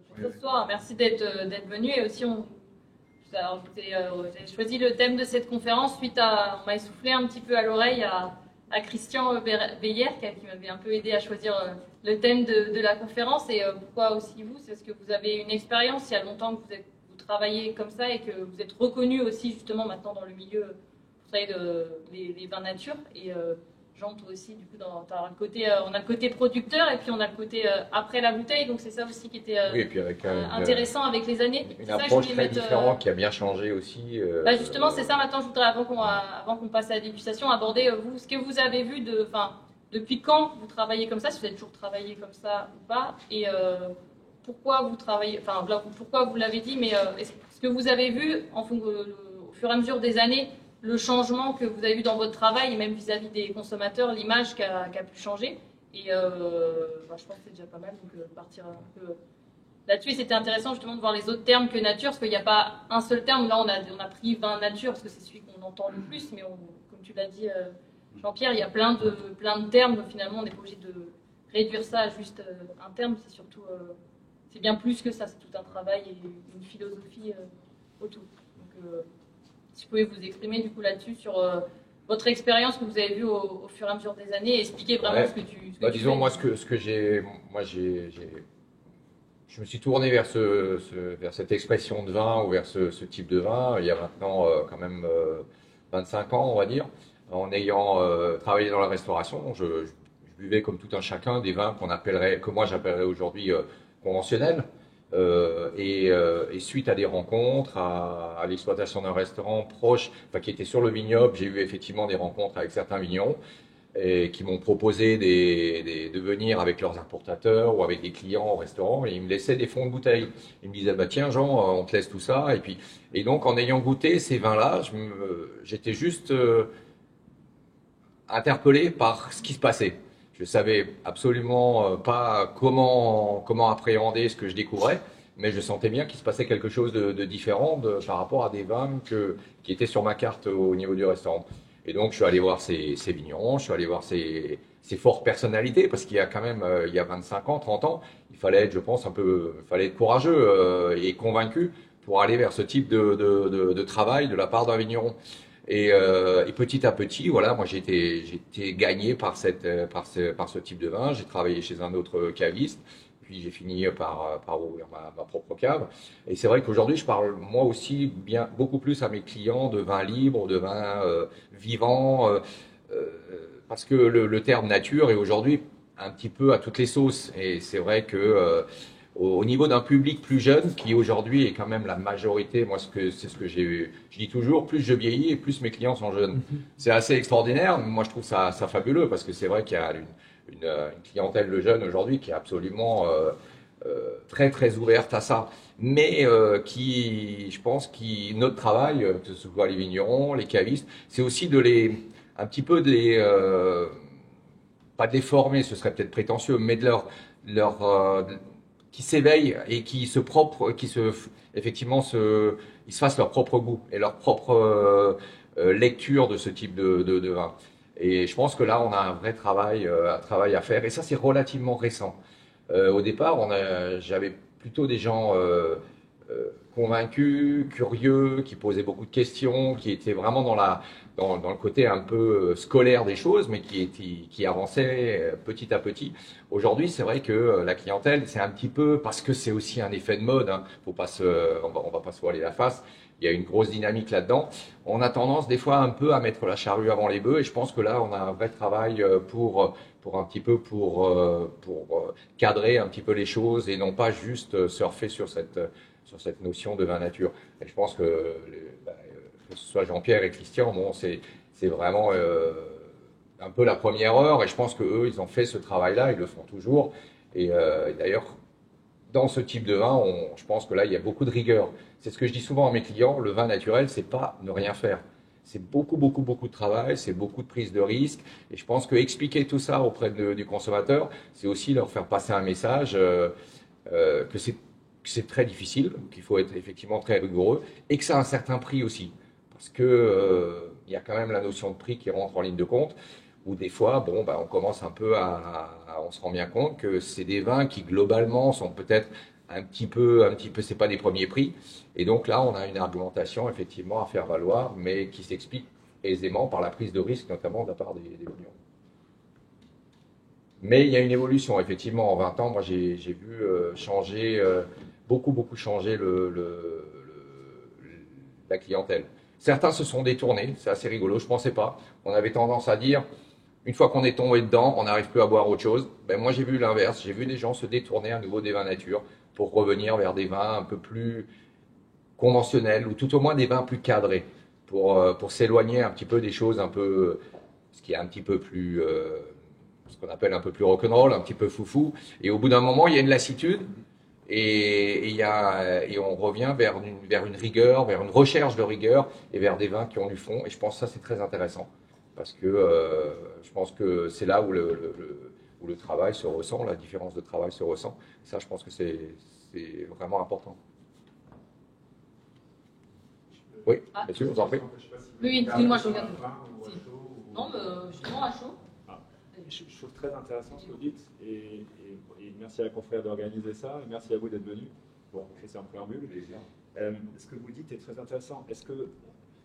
pour ce soir. Merci d'être venu. Et aussi, alors, j'ai choisi le thème de cette conférence suite à, on m'a essoufflé un petit peu à l'oreille à Christian Beyer qui m'avait un peu aidé à choisir le thème de la conférence. Et pourquoi aussi vous? C'est parce que vous avez une expérience, il y a longtemps que vous travaillez comme ça et que vous êtes reconnu aussi justement maintenant dans le milieu, vous travaillez les vins nature. Et Jean, toi aussi, du coup, t'as le côté, on a le côté producteur et puis on a le côté après la bouteille. Donc c'est ça aussi qui était Oui, et puis avec intéressant avec les années. une C'est ça que approche je voulais très mettre, différente qui a bien changé aussi. bah justement, c'est ça maintenant. Je voudrais, avant qu'on passe à la dégustation, aborder vous, ce que vous avez vu depuis quand vous travaillez comme ça, si vous avez toujours travaillé comme ça ou pas, et pourquoi vous travaillez, enfin, pourquoi vous l'avez dit, mais est-ce que vous avez vu au fur et à mesure des années le changement que vous avez vu dans votre travail et même vis-à-vis des consommateurs, l'image qui a pu changer. Et bah, je pense que c'est déjà pas mal, donc partir un peu là-dessus. Et c'était intéressant justement de voir les autres termes que nature, parce qu'il n'y a pas un seul terme. Là, on a pris vin nature, parce que c'est celui qu'on entend le plus, mais comme tu l'as dit, Jean-Pierre, il y a plein de termes. Donc, finalement, on n'est pas obligé de réduire ça à juste un terme. C'est surtout, c'est bien plus que ça. C'est tout un travail et une philosophie autour. Donc, si vous pouvez vous exprimer du coup là-dessus sur votre expérience que vous avez vue au fur et à mesure des années et expliquer vraiment ce que tu disons, fais. moi, ce que j'ai, je me suis tourné vers vers cette expression de vin ou vers ce type de vin il y a maintenant quand même 25 ans, on va dire, en ayant travaillé dans la restauration. Je buvais comme tout un chacun des vins que moi j'appellerais aujourd'hui conventionnels. Et suite à des rencontres, à l'exploitation d'un restaurant proche, enfin, qui était sur le vignoble, j'ai eu effectivement des rencontres avec certains vignerons et qui m'ont proposé de venir avec leurs importateurs ou avec des clients au restaurant et ils me laissaient des fonds de bouteille. Ils me disaient, bah tiens Jean, on te laisse tout ça. Et donc en ayant goûté ces vins-là, j'étais juste interpellé par ce qui se passait. Je savais absolument pas comment appréhender ce que je découvrais, mais je sentais bien qu'il se passait quelque chose de différent par rapport à des vins qui étaient sur ma carte au niveau du restaurant. Et donc, je suis allé voir ces vignerons, je suis allé voir ces fortes personnalités, parce qu'il y a quand même, il y a 25 ans, 30 ans, il fallait être, je pense, il fallait être courageux et convaincu pour aller vers ce type de travail de la part d'un vigneron. Et petit à petit, voilà, moi j'ai été gagné par ce type de vin. J'ai travaillé chez un autre caviste, puis j'ai fini par ouvrir ma propre cave. Et c'est vrai qu'aujourd'hui, je parle moi aussi beaucoup plus à mes clients de vin libre, de vin vivant, parce que le terme nature est aujourd'hui un petit peu à toutes les sauces. Et c'est vrai que au niveau d'un public plus jeune, qui aujourd'hui est quand même la majorité, moi c'est ce que je dis toujours, plus je vieillis et plus mes clients sont jeunes. C'est assez extraordinaire, moi je trouve ça fabuleux parce que c'est vrai qu'il y a une clientèle de jeunes aujourd'hui qui est absolument très très ouverte à ça, mais je pense, notre travail, que ce soit les vignerons, les cavistes, c'est aussi un petit peu pas de les former, ce serait peut-être prétentieux, mais qui s'éveillent et effectivement ils se fassent leur propre goût et leur propre lecture de ce type de vin. Et je pense que là, on a un vrai travail à faire. Et ça, c'est relativement récent. Au départ, j'avais plutôt des gens convaincus, curieux, qui posaient beaucoup de questions, qui étaient vraiment dans le côté un peu scolaire des choses, mais qui avançaient petit à petit. Aujourd'hui, c'est vrai que la clientèle, c'est un petit peu, parce que c'est aussi un effet de mode, hein, on va pas se voiler la face, il y a une grosse dynamique là-dedans. On a tendance des fois un peu à mettre la charrue avant les bœufs, et je pense que là, on a un vrai travail pour cadrer un petit peu les choses et non pas juste surfer sur cette notion de vin nature. Et je pense que ce soit Jean-Pierre et Christian, bon, c'est vraiment un peu la première heure, et je pense qu'eux, ils ont fait ce travail-là, ils le font toujours. Et d'ailleurs, dans ce type de vin, je pense que là, il y a beaucoup de rigueur. C'est ce que je dis souvent à mes clients, le vin naturel, c'est pas ne rien faire. C'est beaucoup, beaucoup, beaucoup de travail, c'est beaucoup de prise de risque. Et je pense que expliquer tout ça auprès du consommateur, c'est aussi leur faire passer un message que c'est très difficile, qu'il faut être effectivement très rigoureux, et que ça a un certain prix aussi. Parce que il y a quand même la notion de prix qui rentre en ligne de compte, où des fois, bon, bah, on commence un peu on se rend bien compte que c'est des vins qui globalement sont peut-être c'est pas des premiers prix. Et donc là, on a une argumentation effectivement à faire valoir, mais qui s'explique aisément par la prise de risque, notamment de la part des vignerons. Mais il y a une évolution, effectivement, en 20 ans, moi j'ai vu changer, beaucoup changer la clientèle. Certains se sont détournés, c'est assez rigolo, je ne pensais pas. On avait tendance à dire, une fois qu'on est tombé dedans, on n'arrive plus à boire autre chose. Ben, moi j'ai vu l'inverse, j'ai vu des gens se détourner à nouveau des vins nature pour revenir vers des vins un peu plus conventionnels, ou tout au moins des vins plus cadrés, pour s'éloigner un petit peu des choses un peu, ce qui est un petit peu plus... ce qu'on appelle un peu plus rock'n'roll, un petit peu foufou. Et au bout d'un moment, il y a une lassitude et on revient vers une rigueur, vers une recherche de rigueur et vers des vins qui ont du fond. Et je pense que ça, c'est très intéressant parce que je pense que c'est là où où le travail se ressent, la différence de travail se ressent. Ça, je pense que c'est vraiment important. Oui, bien sûr, vous en prie. Oui, dis-moi, je regarde. Non, mais justement, à chaud. Je trouve très intéressant ce que vous dites et merci à la confrère d'organiser ça et merci à vous d'être venu. Bon, c'est un préambule. Ce que vous dites est très intéressant. Est-ce que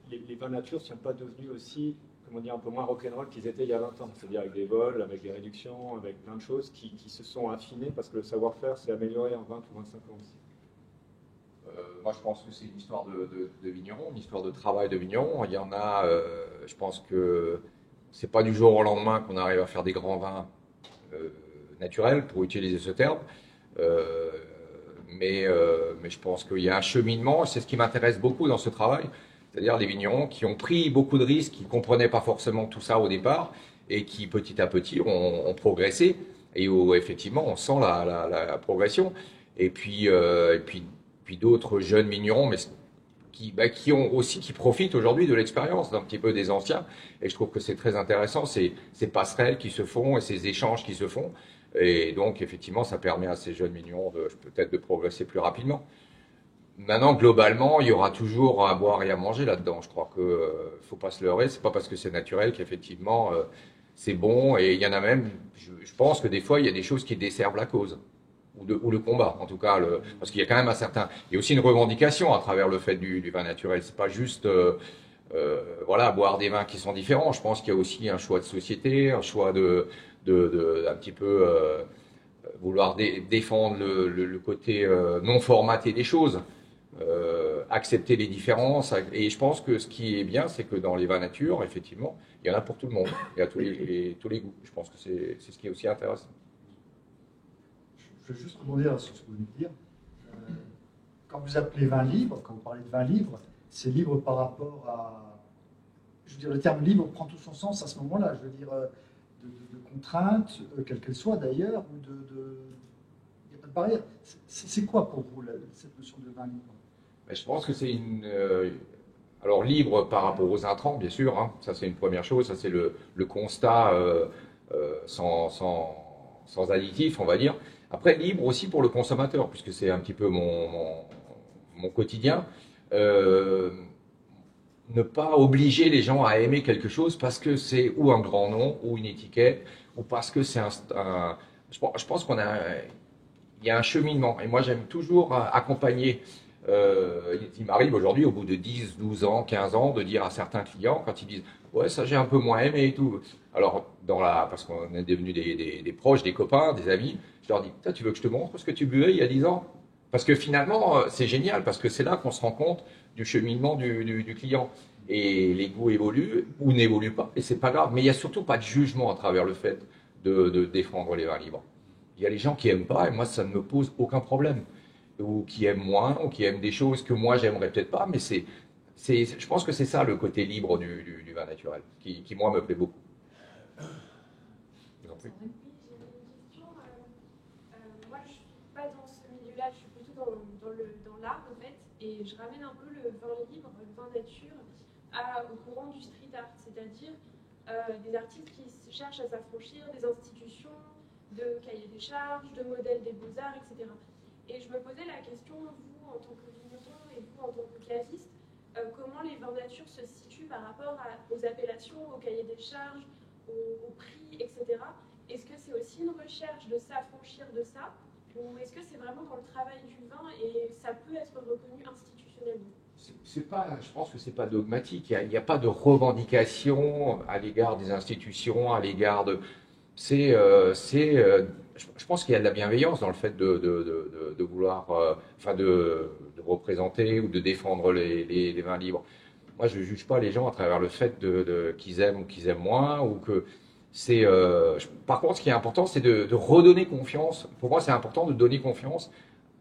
les vins nature ne sont pas devenus aussi, comment dire, un peu moins rock'n'roll qu'ils étaient il y a 20 ans? C'est-à-dire avec des vols, avec des réductions, avec plein de choses qui se sont affinées parce que le savoir-faire s'est amélioré en 20 ou 25 ans aussi. Moi, je pense que c'est une histoire de vigneron, une histoire de travail de vigneron. Il y en a, je pense que c'est pas du jour au lendemain qu'on arrive à faire des grands vins naturels, pour utiliser ce terme. Mais je pense qu'il y a un cheminement, c'est ce qui m'intéresse beaucoup dans ce travail, c'est-à-dire les vignerons qui ont pris beaucoup de risques, qui ne comprenaient pas forcément tout ça au départ, et qui petit à petit ont progressé, et où effectivement on sent la progression. Et puis d'autres jeunes vignerons, mais qui profitent aujourd'hui de l'expérience d'un petit peu des anciens. Et je trouve que c'est très intéressant, ces passerelles qui se font et ces échanges qui se font. Et donc, effectivement, ça permet à ces jeunes vignerons peut-être de progresser plus rapidement. Maintenant, globalement, il y aura toujours à boire et à manger là-dedans. Je crois qu'il ne faut pas se leurrer. C'est pas parce que c'est naturel qu'effectivement c'est bon. Et il y en a même, je pense que des fois, il y a des choses qui desservent la cause. Ou le combat, en tout cas, parce qu'il y a quand même il y a aussi une revendication à travers le fait du vin naturel. C'est pas juste, voilà, boire des vins qui sont différents. Je pense qu'il y a aussi un choix de société, un choix un petit peu vouloir défendre le côté non formaté des choses, accepter les différences. Et je pense que ce qui est bien, c'est que dans les vins nature, effectivement, il y en a pour tout le monde. Il y a tous les goûts. Je pense que c'est ce qui est aussi intéressant. Je veux juste rebondir sur ce que vous venez de dire. Quand vous appelez vin libre, quand vous parlez de vin libre, c'est libre par rapport à... Je veux dire, le terme libre prend tout son sens à ce moment-là. Je veux dire, de contraintes, quelles qu'elles soient d'ailleurs, ou il n'y a pas de barrière. C'est quoi pour vous cette notion de vin libre? Je pense que c'est alors libre par rapport aux intrants, bien sûr. Hein. Ça, c'est une première chose. Ça, c'est le constat sans additif, on va dire. Après, libre aussi pour le consommateur, puisque c'est un petit peu mon quotidien. Ne pas obliger les gens à aimer quelque chose parce que c'est ou un grand nom, ou une étiquette, ou parce que c'est je pense il y a un cheminement. Et moi, j'aime toujours accompagner. Il m'arrive aujourd'hui, au bout de 10, 12 ans, 15 ans, de dire à certains clients, quand ils disent « Ouais, ça j'ai un peu moins aimé et tout », alors, parce qu'on est devenus des proches, des copains, des amis, je leur dis « Tu veux que je te montre ce que tu buvais il y a 10 ans ?» Parce que finalement, c'est génial, parce que c'est là qu'on se rend compte du cheminement du client. Et les goûts évoluent ou n'évoluent pas, et c'est pas grave. Mais il n'y a surtout pas de jugement à travers le fait de défendre les vins libres. Il y a les gens qui aiment pas, et moi, ça ne me pose aucun problème. Ou qui aiment moins, ou qui aiment des choses que moi, j'aimerais peut-être pas, mais je pense que c'est ça le côté libre du vin naturel, qui moi, me plaît beaucoup. Oui, j'ai une question. Moi, je ne suis pas dans ce milieu-là, je suis plutôt dans l'art, en fait, et je ramène un peu le vin libre, le vin nature, au courant du street art, c'est-à-dire des artistes qui cherchent à s'affranchir des institutions, de cahiers des charges, de modèles des beaux-arts, etc. Et je me posais la question, vous, en tant que vigneron et vous, en tant que caviste, comment les vins nature se situent par rapport aux appellations, aux cahiers des charges, au prix, etc. Est-ce que c'est aussi une recherche de s'affranchir de ça, Ou est-ce que c'est vraiment dans le travail du vin et ça peut être reconnu institutionnellement? Je pense que c'est pas dogmatique. Il n'y a pas de revendication à l'égard des institutions, à l'égard de. Je pense qu'il y a de la bienveillance dans le fait de vouloir, de représenter ou de défendre les vins libres. Moi, je ne juge pas les gens à travers le fait qu'ils aiment ou qu'ils aiment moins, ou que par contre, ce qui est important, c'est de redonner confiance. Pour moi, c'est important de donner confiance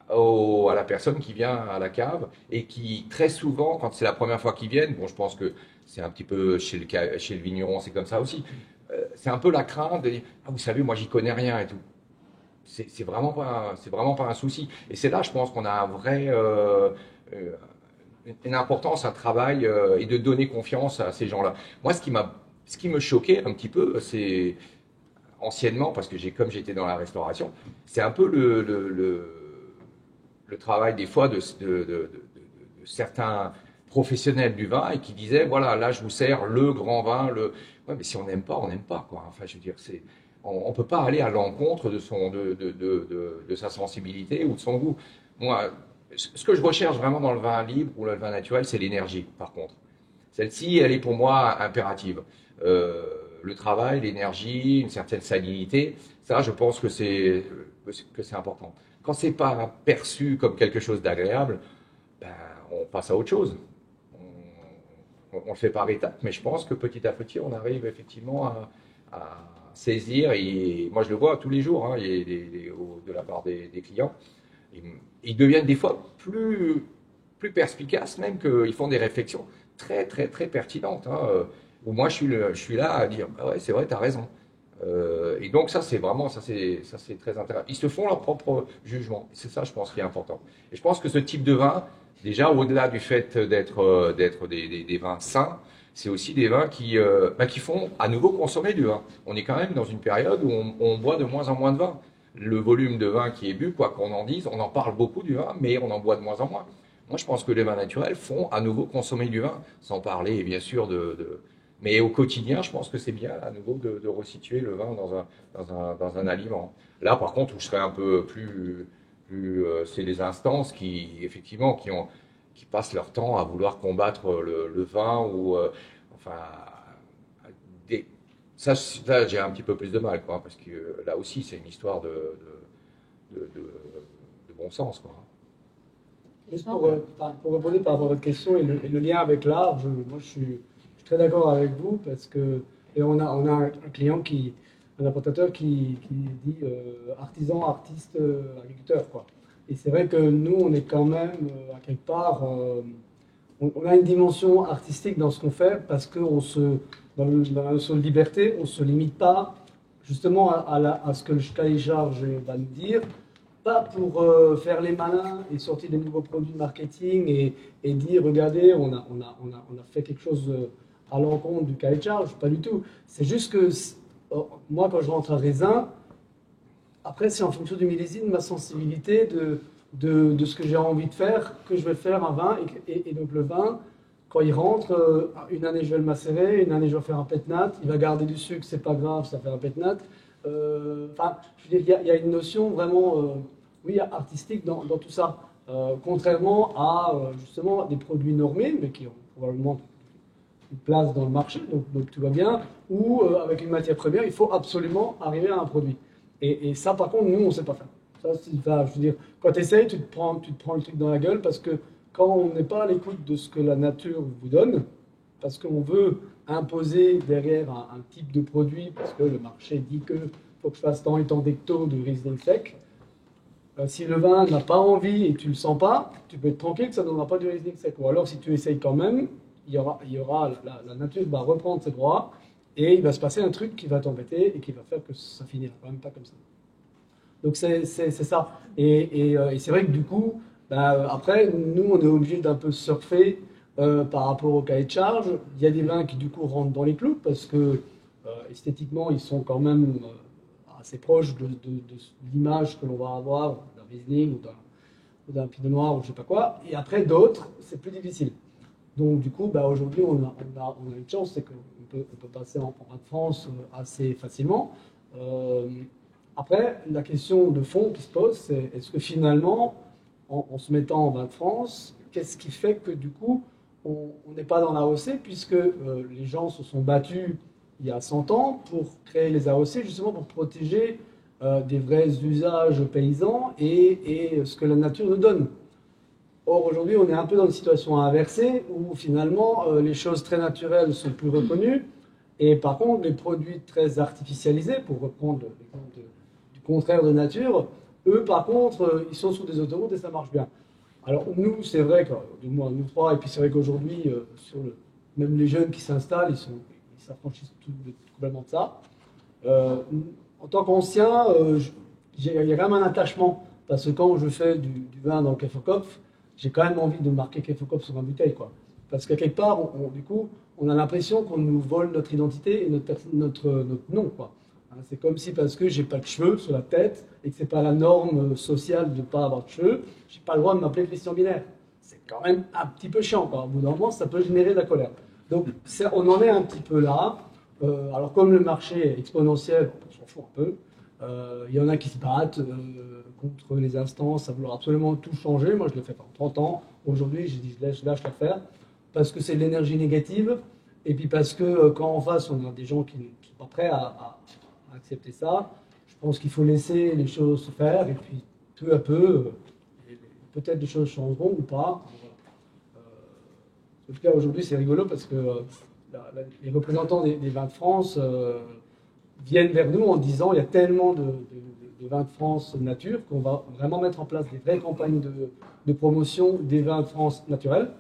à la personne qui vient à la cave et qui, très souvent, quand c'est la première fois qu'ils viennent, bon, je pense que c'est un petit peu chez le vigneron, c'est comme ça aussi, c'est un peu la crainte de dire, ah, vous savez, moi, j'y connais rien et tout. C'est vraiment pas un souci. Et c'est là, je pense qu'on a une importance, un travail et de donner confiance à ces gens-là. Moi, ce qui me choquait un petit peu, c'est anciennement, parce que comme j'étais dans la restauration, c'est un peu le travail des fois de certains professionnels du vin et qui disaient, voilà, là, je vous sers le grand vin, Ouais, mais si on n'aime pas, on n'aime pas, quoi. Enfin, je veux dire, on peut pas aller à l'encontre de sa sensibilité ou de son goût. Moi, ce que je recherche vraiment dans le vin libre ou le vin naturel, c'est l'énergie, par contre. Celle-ci, elle est pour moi impérative. Le travail, l'énergie, une certaine salinité, ça, je pense que c'est important. Quand c'est pas perçu comme quelque chose d'agréable, ben, on passe à autre chose. On le fait par étapes, mais je pense que petit à petit, on arrive effectivement à saisir. Et moi, je le vois tous les jours, hein, de la part des clients. Ils deviennent des fois plus perspicaces, même qu'ils font des réflexions très, très, très pertinentes. Hein, où moi, je suis là à dire, bah ouais, c'est vrai, tu as raison. Et donc ça, c'est très intéressant. Ils se font leur propre jugement. C'est ça, je pense, qui est important. Et je pense que ce type de vin, déjà, au-delà du fait d'être des vins sains, c'est aussi des vins qui font à nouveau consommer du vin. On est quand même dans une période où on boit de moins en moins de vin. Le volume de vin qui est bu, quoi qu'on en dise, on en parle beaucoup du vin, mais on en boit de moins en moins. Moi, je pense que les vins naturels font à nouveau consommer du vin, sans parler, bien sûr, mais au quotidien, je pense que c'est bien, à nouveau, de resituer le vin dans un aliment. Là, par contre, où je serais un peu c'est les instances effectivement, qui passent leur temps à vouloir combattre le vin ou, ça, j'ai un petit peu plus de mal, quoi, parce que là aussi, c'est une histoire de bon sens, quoi. Juste pour répondre par rapport à votre question et le lien avec l'art, moi je suis très d'accord avec vous parce que on a un client un importateur qui dit artisan, artiste, agriculteur, quoi. Et c'est vrai que nous, on est quand même à quelque part, on a une dimension artistique dans ce qu'on fait parce que dans la notion de liberté, on ne se limite pas justement à ce que le cahier des charges va nous dire. Pas pour faire les malins et sortir des nouveaux produits de marketing et dire regardez, on a fait quelque chose à l'encontre du cahier de charge, pas du tout. C'est juste que moi, quand je rentre à raisin, après, c'est en fonction du millésime, ma sensibilité de ce que j'ai envie de faire, que je vais faire un vin. Et donc le vin, quand il rentre, une année je vais le macérer, une année je vais faire un pétnat, il va garder du sucre, c'est pas grave, ça fait un pétnat. Je veux dire, il y a une notion vraiment, oui, artistique dans tout ça. Contrairement à, justement, des produits normés, mais qui ont probablement une place dans le marché, donc tout va bien, ou avec une matière première, il faut absolument arriver à un produit. Et ça, par contre, nous, on ne sait pas faire. Ça, je veux dire, quand tu essayes, tu te prends le truc dans la gueule, parce que quand on n'est pas à l'écoute de ce que la nature vous donne, parce qu'on veut imposer derrière un type de produit, parce que le marché dit qu'il faut que je fasse tant et tant d'hectos de Riesling sec, si le vin n'a pas envie et que tu ne le sens pas, tu peux être tranquille que ça ne donnera pas du Riesling sec. Ou alors, si tu essayes quand même, la nature va reprendre ses droits et il va se passer un truc qui va t'embêter et qui va faire que ça finira quand même pas comme ça. Donc c'est ça. Et c'est vrai que du coup, après, nous, on est obligé d'un peu surfer par rapport au cahier de charge. Il y a des vins qui du coup rentrent dans les clous parce que esthétiquement, ils sont quand même assez proches de l'image que l'on va avoir d'un Riesling ou d'un Pinot Noir ou je sais pas quoi. Et après, d'autres, c'est plus difficile. Donc du coup, aujourd'hui, on a une chance, c'est qu'on peut passer en France assez facilement. Après, la question de fond qui se pose, c'est est-ce que finalement, en se mettant en vin de France, qu'est-ce qui fait que du coup, on n'est pas dans l'AOC, puisque les gens se sont battus il y a 100 ans pour créer les AOC, justement pour protéger des vrais usages paysans et ce que la nature nous donne. Or, aujourd'hui, on est un peu dans une situation inversée où finalement, les choses très naturelles sont plus reconnues et par contre, les produits très artificialisés, pour reprendre l'exemple du contraire de nature, eux, par contre, ils sont sur des autoroutes et ça marche bien. Alors, nous, c'est vrai que, du moins, nous trois, et puis c'est vrai qu'aujourd'hui, même les jeunes qui s'installent, ils s'affranchissent complètement de ça. En tant qu'ancien, il y a quand même un attachement, parce que quand je fais du vin dans le Kefferkopf, j'ai quand même envie de marquer Kefferkopf sur ma bouteille, quoi. Parce qu'à quelque part, du coup, on a l'impression qu'on nous vole notre identité et notre nom, quoi. Hein, c'est comme si parce que j'ai pas de cheveux sur la tête et que c'est pas la norme sociale de pas avoir de cheveux, j'ai pas le droit de m'appeler Christian Binaire. C'est quand même un petit peu chiant, quoi. Au bout d'un moment, ça peut générer de la colère. Donc, on en est un petit peu là. Alors, comme le marché est exponentiel, on s'en fout un peu. Il y en a qui se battent contre les instances à vouloir absolument tout changer. Moi, je le fais pendant 30 ans. Aujourd'hui, j'ai dit, je lâche l'affaire parce que c'est de l'énergie négative et puis parce que quand en face, on a des gens qui ne sont pas prêts à accepter ça, je pense qu'il faut laisser les choses se faire et puis peu à peu, peut-être des choses changeront ou pas. En tout cas, aujourd'hui, c'est rigolo parce que les représentants des vins de France viennent vers nous en disant il y a tellement de vins de France nature qu'on va vraiment mettre en place des vraies campagnes de promotion des vins de France naturels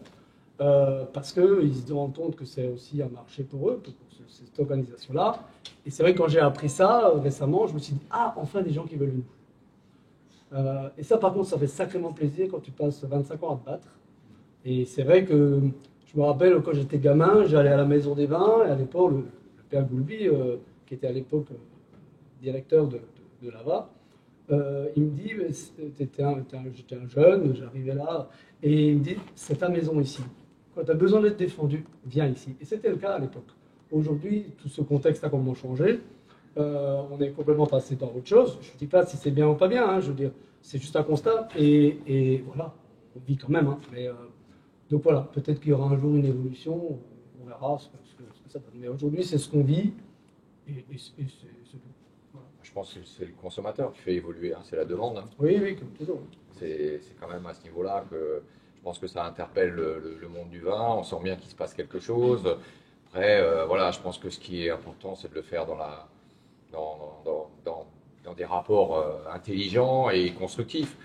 parce qu'ils se rendent compte que c'est aussi un marché pour eux, pour cette organisation-là. Et c'est vrai que quand j'ai appris ça récemment, je me suis dit ah, enfin des gens qui veulent nous. Et ça, par contre, ça fait sacrément plaisir quand tu passes 25 ans à te battre. Et c'est vrai que je me rappelle quand j'étais gamin, j'allais à la Maison des Vins et à l'époque, le père Goulby, qui était à l'époque directeur de l'AVA, il me dit, j'étais un jeune, j'arrivais là, et il me dit, c'est ta maison ici. Quand tu as besoin d'être défendu, viens ici. Et c'était le cas à l'époque. Aujourd'hui, tout ce contexte a complètement changé. On est complètement passé dans autre chose. Je ne dis pas si c'est bien ou pas bien, hein, je veux dire, c'est juste un constat. Et voilà, on vit quand même. Hein, donc voilà, peut-être qu'il y aura un jour une évolution, on verra ce que ça donne. Mais aujourd'hui, c'est ce qu'on vit. Et c'est tout. Voilà. Je pense que c'est le consommateur qui fait évoluer, hein, c'est la demande. Hein. Oui, oui, comme toujours. C'est quand même à ce niveau-là que je pense que ça interpelle le monde du vin. On sent bien qu'il se passe quelque chose. Après, voilà, je pense que ce qui est important, c'est de le faire dans des rapports intelligents et constructifs.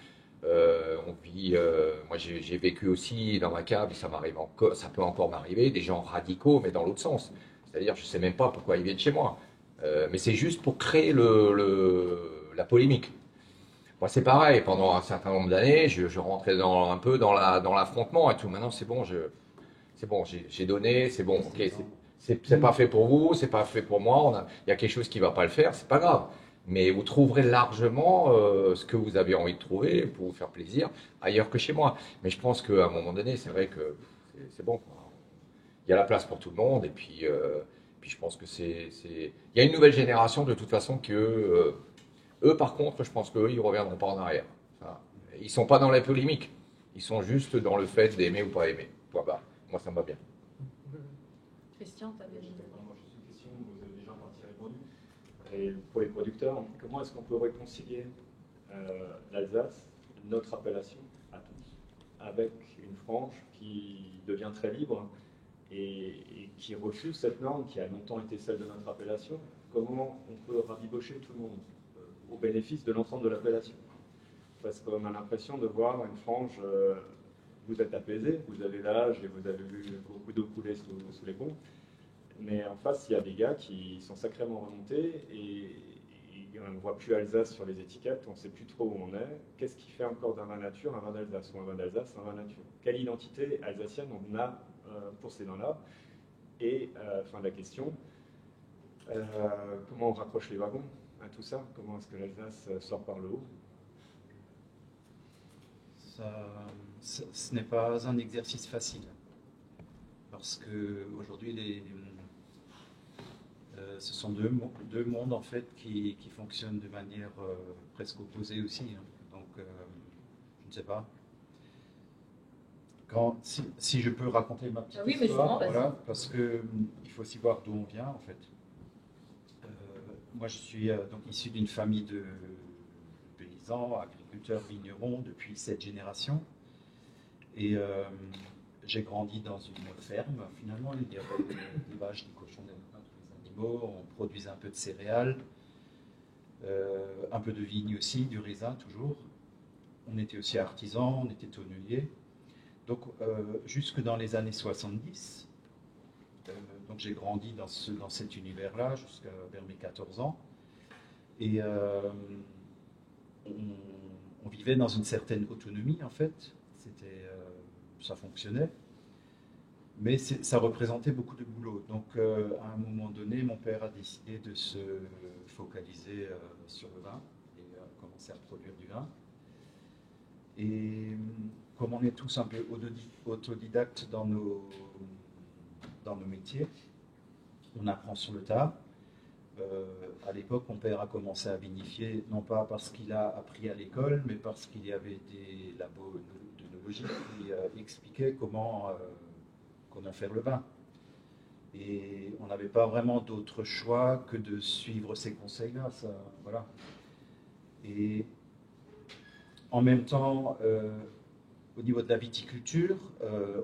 Moi j'ai vécu aussi dans ma cave, et ça m'arrive encore, ça peut encore m'arriver, des gens radicaux, mais dans l'autre sens. C'est-à-dire, je sais même pas pourquoi ils viennent chez moi, mais c'est juste pour créer la polémique. Moi, c'est pareil. Pendant un certain nombre d'années, je rentrais un peu dans l'affrontement et tout. Maintenant, c'est bon, j'ai donné, c'est bon, ok. C'est pas fait pour vous, c'est pas fait pour moi. Il y a quelque chose qui va pas le faire, c'est pas grave. Mais vous trouverez largement ce que vous avez envie de trouver pour vous faire plaisir ailleurs que chez moi. Mais je pense qu'à un moment donné, c'est vrai que c'est bon, quoi. Il y a la place pour tout le monde. Et puis je pense que il y a une nouvelle génération de toute façon que eux, par contre, je pense qu'eux, ils ne reviendront pas en arrière. Enfin, ils ne sont pas dans la polémique. Ils sont juste dans le fait d'aimer ou pas aimer. Point barre. Moi, ça me va bien. Christian, tu avais dit. Moi, juste une question, vous avez déjà en partie répondu. Et pour les producteurs, comment est-ce qu'on peut réconcilier l'Alsace, notre appellation à tous, avec une frange qui devient très libre et qui refuse cette norme qui a longtemps été celle de notre appellation? Comment on peut rabibocher tout le monde au bénéfice de l'ensemble de l'appellation? Parce qu'on a l'impression de voir une frange, vous êtes apaisé, vous avez l'âge et vous avez vu beaucoup d'eau couler sous les ponts, mais en face, il y a des gars qui sont sacrément remontés et on ne voit plus Alsace sur les étiquettes, on ne sait plus trop où on est. Qu'est-ce qui fait encore d'un vin nature un vin d'Alsace, ou un vin d'Alsace un vin nature? Quelle identité alsacienne on a pour ces vins-là? Et fin de la question, comment on raccroche les wagons à tout ça? Comment est-ce que l'Alsace sort par le haut? Ce n'est pas un exercice facile. Parce qu'aujourd'hui, Ce sont deux mondes en fait qui fonctionnent de manière presque opposée aussi, hein. Donc, je ne sais pas. Si je peux raconter ma petite Oui, mais histoire, justement, voilà, parce que il faut aussi voir d'où on vient en fait. Moi, je suis donc issu d'une famille de paysans, agriculteurs, vignerons depuis 7 générations, et j'ai grandi dans une ferme. Finalement, il y avait des vaches, des cochons, des animaux. On produisait un peu de céréales, un peu de vigne aussi, du raisin toujours. On était aussi artisans, on était tonneliers. Donc, jusque dans les années 70, donc j'ai grandi dans cet univers-là jusqu'à vers mes 14 ans. Et on vivait dans une certaine autonomie, en fait. Ça fonctionnait. Mais ça représentait beaucoup de boulot. Donc, à un moment donné, mon père a décidé de se focaliser sur le vin et commencer à produire du vin. Et comme on est tous un peu autodidactes dans nos métiers, on apprend sur le tas. À l'époque, mon père a commencé à vinifier, non pas parce qu'il a appris à l'école, mais parce qu'il y avait des labos d'œnologie qui expliquaient comment faire le vin. Et on n'avait pas vraiment d'autre choix que de suivre ces conseils-là. Voilà. Et en même temps, au niveau de la viticulture,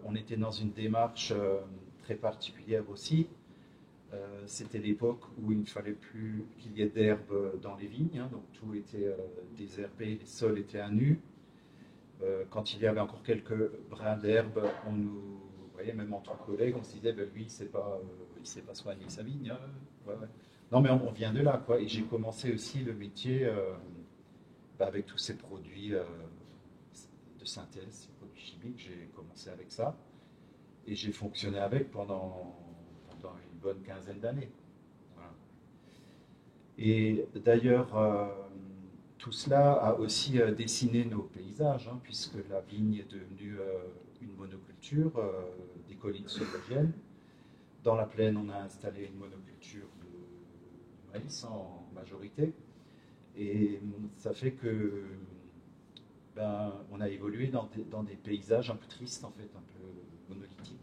on était dans une démarche très particulière aussi. C'était l'époque où il ne fallait plus qu'il y ait d'herbe dans les vignes, hein, donc tout était désherbé, les sols étaient à nu. Quand il y avait encore quelques brins d'herbe, vous voyez, même entre collègues, on se disait, ben, lui, il ne sait pas soigner sa vigne. Hein. Ouais, ouais. Non, mais on vient de là, quoi. Et j'ai commencé aussi le métier avec tous ces produits de synthèse, ces produits chimiques. J'ai commencé avec ça. Et j'ai fonctionné avec pendant une bonne quinzaine d'années. Voilà. Et d'ailleurs, tout cela a aussi dessiné nos paysages, hein, puisque la vigne est devenue une monoculture, des collines sauvagiennes. Dans la plaine, on a installé une monoculture de maïs en majorité. Et ça fait que on a évolué dans des paysages un peu tristes, en fait, un peu monolithiques.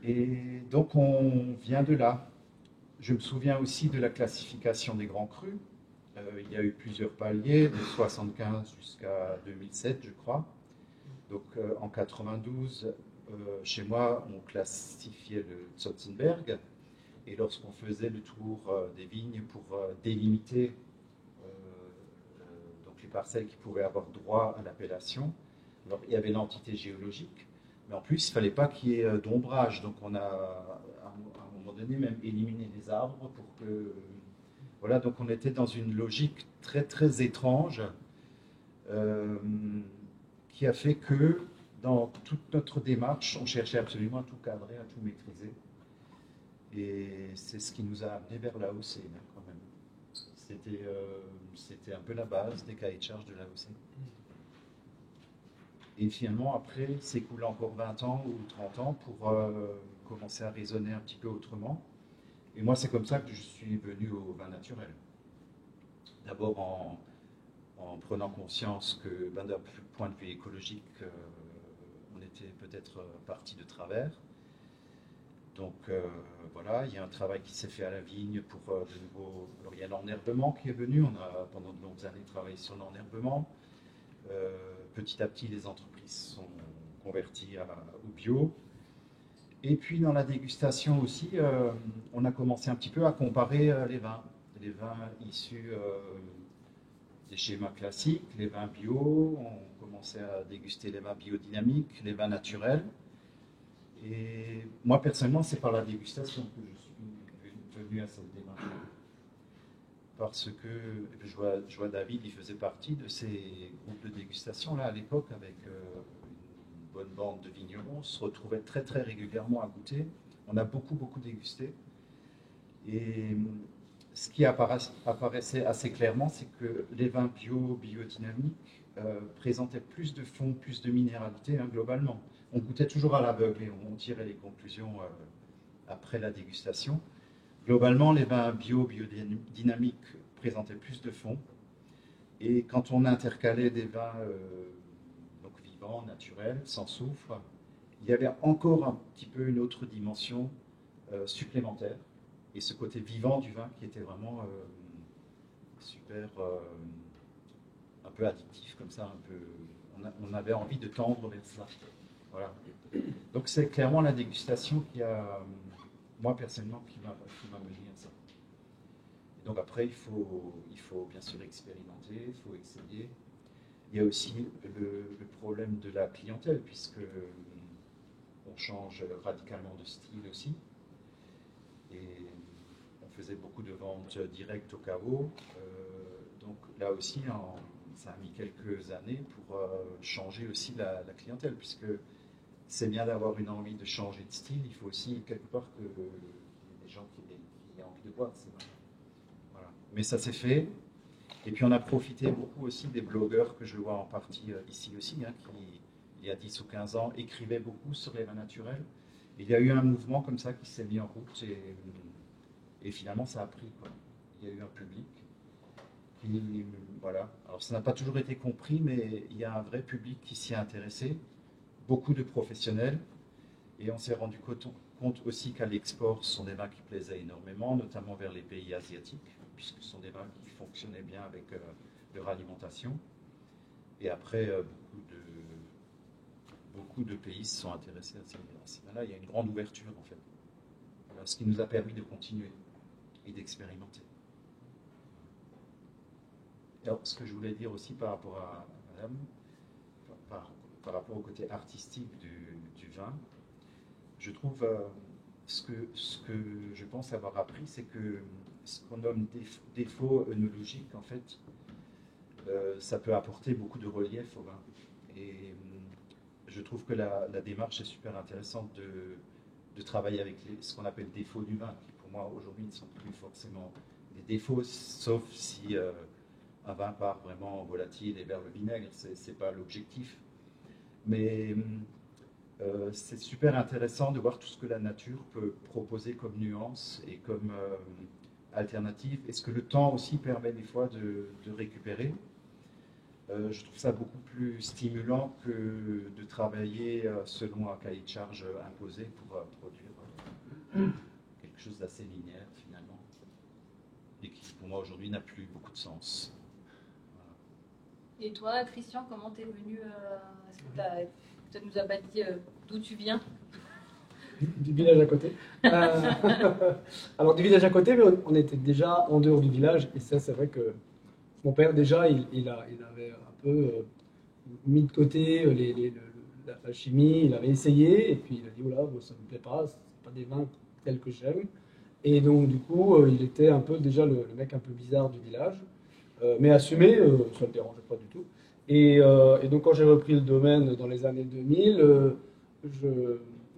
Et donc on vient de là. Je me souviens aussi de la classification des grands crus. Il y a eu plusieurs paliers, de 75 jusqu'à 2007, je crois. Donc en 92, chez moi, on classifiait le Zotzenberg. Et lorsqu'on faisait le tour des vignes pour délimiter donc les parcelles qui pouvaient avoir droit à l'appellation, alors il y avait l'entité géologique. Mais en plus, il ne fallait pas qu'il y ait d'ombrage. Donc on a, à un moment donné, même éliminé les arbres pour que... Voilà, donc on était dans une logique très, très étrange qui a fait que, dans toute notre démarche, on cherchait absolument à tout cadrer, à tout maîtriser. Et c'est ce qui nous a amené vers l'AOC, quand même. C'était un peu la base des cahiers de charges de l'AOC. Et finalement, après, s'écoule encore 20 ans ou 30 ans pour commencer à raisonner un petit peu autrement. Et moi, c'est comme ça que je suis venu au vin naturel. D'abord en prenant conscience que, d'un point de vue écologique, on était peut-être parti de travers. Donc voilà, il y a un travail qui s'est fait à la vigne pour de nouveau. Alors, il y a l'enherbement qui est venu. On a pendant de longues années travaillé sur l'enherbement. Petit à petit, les entreprises sont converties au bio. Et puis, dans la dégustation aussi, on a commencé un petit peu à comparer les vins issus des schémas classiques, les vins bio. On commençait à déguster les vins biodynamiques, les vins naturels. Et moi, personnellement, c'est par la dégustation que je suis venu à cette démarche. Parce que je vois David, il faisait partie de ces groupes de dégustation là à l'époque avec une bonne bande de vignerons. On se retrouvait très très régulièrement à goûter. On a beaucoup dégusté. Et ce qui apparaissait assez clairement, c'est que les vins biodynamiques présentaient plus de fond, plus de minéralité, hein, globalement. On goûtait toujours à l'aveugle et on tirait les conclusions après la dégustation. Globalement, les vins biodynamiques présentaient plus de fond. Et quand on intercalait des vins donc vivants, naturels, sans soufre, il y avait encore un petit peu une autre dimension supplémentaire. Et ce côté vivant du vin qui était vraiment super, un peu addictif comme ça, un peu, on avait envie de tendre vers ça. Voilà. Donc c'est clairement la dégustation qui a, moi personnellement, qui m'a mené à ça. Et donc après, il faut bien sûr expérimenter, il faut essayer. Il y a aussi le problème de la clientèle, puisque on change radicalement de style aussi. Et on faisait beaucoup de ventes directes au caveau. Donc là aussi, ça a mis quelques années pour changer aussi la clientèle, puisque c'est bien d'avoir une envie de changer de style, il faut aussi quelque part que des gens qui aient envie de boire. Voilà. Mais ça s'est fait. Et puis on a profité beaucoup aussi des blogueurs que je vois en partie ici aussi, hein, qui il y a 10 ou 15 ans écrivaient beaucoup sur les vins naturels. Il y a eu un mouvement comme ça qui s'est mis en route et finalement ça a pris, quoi. Il y a eu un public. Puis, voilà. Alors ça n'a pas toujours été compris, mais il y a un vrai public qui s'y est intéressé, beaucoup de professionnels, et on s'est rendu compte aussi qu'à l'export, ce sont des vins qui plaisaient énormément, notamment vers les pays asiatiques, puisque ce sont des vins qui fonctionnaient bien avec leur alimentation. Et après, beaucoup de pays se sont intéressés à ces vins-là. Il y a une grande ouverture, en fait. Voilà, ce qui nous a permis de continuer et d'expérimenter. Alors, ce que je voulais dire aussi par rapport à Madame, par rapport au côté artistique du vin, je trouve ce que je pense avoir appris, c'est que ce qu'on nomme défaut œnologique, en fait, ça peut apporter beaucoup de relief au vin. Et je trouve que la démarche est super intéressante de travailler avec ce qu'on appelle défauts du vin, qui pour moi aujourd'hui ne sont plus forcément des défauts, sauf si un vin part vraiment volatile et vers le vinaigre, c'est pas l'objectif. Mais c'est super intéressant de voir tout ce que la nature peut proposer comme nuance et comme alternative, et ce que le temps aussi permet des fois de récupérer. Je trouve ça beaucoup plus stimulant que de travailler selon un cahier de charge imposé pour produire quelque chose d'assez linéaire finalement, et qui pour moi aujourd'hui n'a plus beaucoup de sens. Voilà. Et toi, Christian, comment t'es venu est-ce que tu nous as pas dit d'où tu viens? Du village à côté. Alors du village à côté, mais on était déjà en dehors du village, et ça c'est vrai que mon père déjà, il avait un peu mis de côté la chimie, il avait essayé, et puis il a dit, oula, ça ne me plaît pas, c'est pas des vins tels que j'aime. Et donc du coup, il était un peu déjà le mec un peu bizarre du village, mais assumé, ça ne le dérangeait pas du tout. Et donc quand j'ai repris le domaine dans les années 2000,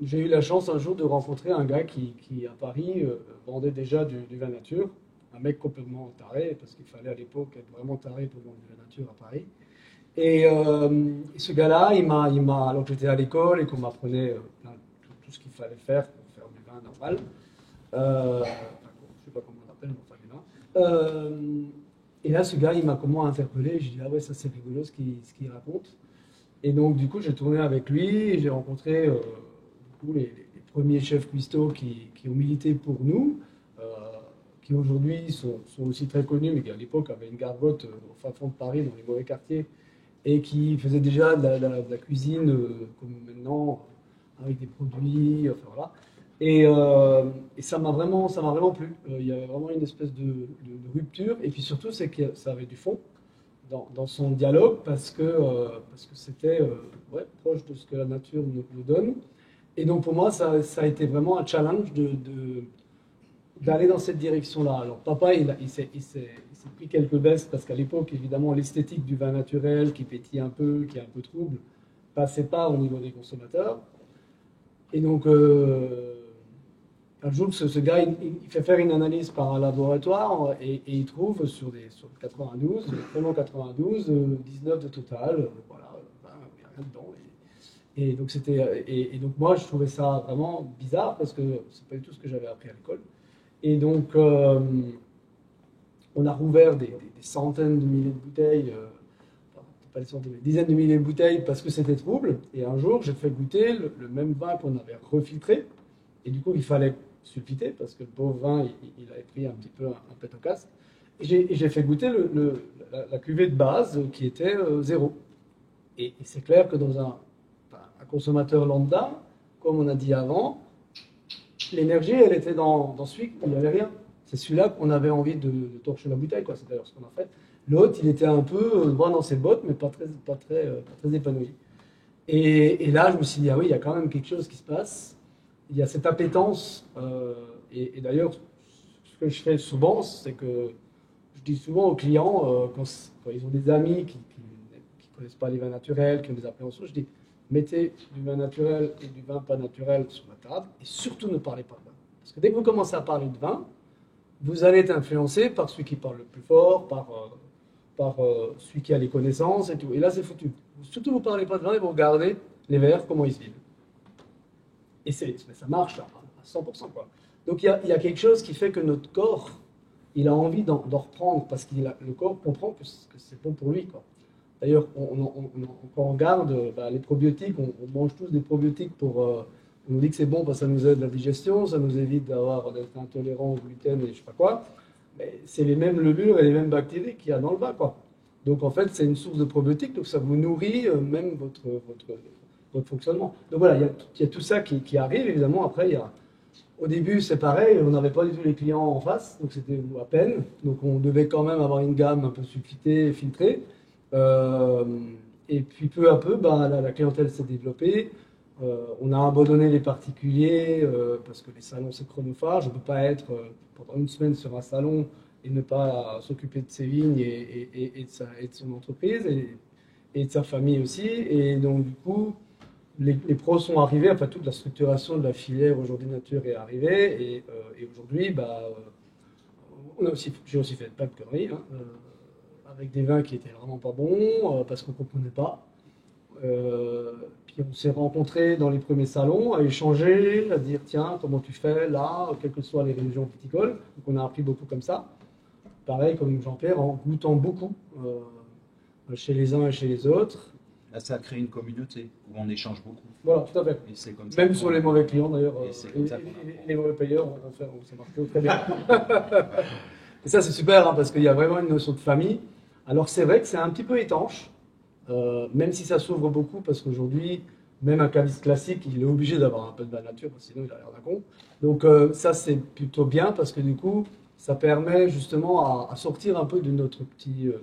j'ai eu la chance un jour de rencontrer un gars qui à Paris, vendait déjà du vin nature. Un mec complètement taré, parce qu'il fallait à l'époque être vraiment taré pour vendre de la nature à Paris. Et ce gars-là, alors que j'étais à l'école et qu'on m'apprenait tout ce qu'il fallait faire pour faire du vin normal. Je ne sais pas comment on appelle, mais enfin du vin. Et là, ce gars, il m'a comment interpellé. J'ai dit, ah ouais, ça c'est rigolo ce qu'il raconte. Et donc, du coup, j'ai tourné avec lui et j'ai rencontré les premiers chefs cuistots qui ont milité pour nous. Qui aujourd'hui sont aussi très connus, mais qui à l'époque avaient une gargote au fin fond de Paris, dans les mauvais quartiers, et qui faisaient déjà de la cuisine comme maintenant, avec des produits, enfin voilà. Et ça m'a vraiment plu. Il y avait vraiment une espèce de rupture, et puis surtout, c'est que ça avait du fond dans son dialogue, parce que c'était proche de ce que la nature nous donne. Et donc pour moi, ça a été vraiment un challenge d'aller dans cette direction-là. Alors papa, il s'est pris quelques baisses parce qu'à l'époque, évidemment, l'esthétique du vin naturel qui pétille un peu, qui est un peu trouble, passait pas au niveau des consommateurs. Et donc, un jour, ce gars, il fait faire une analyse par un laboratoire et il trouve sur 92, vraiment 92, 19 de total, voilà, il n'y a rien dedans. Et donc, donc moi, je trouvais ça vraiment bizarre parce que c'est pas du tout ce que j'avais appris à l'école. Et donc, on a rouvert des centaines de milliers de bouteilles, enfin, pas des centaines, des dizaines de milliers de bouteilles parce que c'était trouble. Et un jour, j'ai fait goûter le même vin qu'on avait refiltré. Et du coup, il fallait sulfiter parce que le pauvre vin, il avait pris un petit peu un pet au casque. Et j'ai fait goûter la cuvée de base qui était zéro. Et c'est clair que dans un consommateur lambda, comme on a dit avant, l'énergie, elle était dans celui où il n'y avait rien. C'est celui-là qu'on avait envie de torcher la bouteille, quoi. C'est d'ailleurs ce qu'on a fait. L'autre, il était un peu droit dans ses bottes, mais pas très épanoui. Et là, je me suis dit, ah oui, il y a quand même quelque chose qui se passe. Il y a cette appétence. Et d'ailleurs, ce que je fais souvent, c'est que je dis souvent aux clients, quand ils ont des amis qui ne connaissent pas les vins naturels, qui ont des appréhensions, je dis, mettez du vin naturel et du vin pas naturel sur la table et surtout ne parlez pas de vin. Parce que dès que vous commencez à parler de vin, vous allez être influencé par celui qui parle le plus fort, par celui qui a les connaissances et tout. Et là, c'est foutu. Surtout, vous ne parlez pas de vin et vous regardez les verres, comment ils se vivent. Et mais ça marche là, à 100%, quoi. Donc il y a quelque chose qui fait que notre corps, il a envie d'en reprendre parce que le corps comprend que c'est bon pour lui, quoi. D'ailleurs, quand on regarde les probiotiques, on mange tous des probiotiques pour... on nous dit que c'est bon parce que ça nous aide la digestion, ça nous évite d'être intolérant au gluten et je sais pas quoi. Mais c'est les mêmes levures et les mêmes bactéries qu'il y a dans le vin, quoi. Donc en fait, c'est une source de probiotiques, donc ça vous nourrit même votre fonctionnement. Donc voilà, il y a tout ça qui arrive, évidemment. Après, au début, c'est pareil, on n'avait pas du tout les clients en face, donc c'était à peine. Donc on devait quand même avoir une gamme un peu sulfitée, filtrée. Et puis peu à peu, la clientèle s'est développée. On a abandonné les particuliers parce que les salons c'est chronophage. On ne peut pas être pendant une semaine sur un salon et ne pas s'occuper de ses vignes et de son entreprise et de sa famille aussi. Et donc du coup, les pros sont arrivés. Enfin, toute la structuration de la filière aujourd'hui nature est arrivée. Et aujourd'hui, j'ai aussi fait plein de conneries. Hein, avec des vins qui étaient vraiment pas bons, parce qu'on ne comprenait pas. Puis on s'est rencontrés dans les premiers salons, à échanger, à dire tiens, comment tu fais là, quelles que soient les régions viticoles. Donc on a appris beaucoup comme ça. Pareil, comme Jean-Pierre, en goûtant beaucoup chez les uns et chez les autres. Là, ça a créé une communauté où on échange beaucoup. Voilà, tout à fait. Et c'est comme ça même sur les mauvais clients d'ailleurs, les mauvais payeurs, ça marche très bien. Et ça c'est super, hein, parce qu'il y a vraiment une notion de famille. Alors c'est vrai que c'est un petit peu étanche, même si ça s'ouvre beaucoup, parce qu'aujourd'hui, même un caviste classique, il est obligé d'avoir un peu de vin nature, parce que sinon il a l'air d'un con. Donc ça c'est plutôt bien, parce que du coup, ça permet justement à sortir un peu de notre petite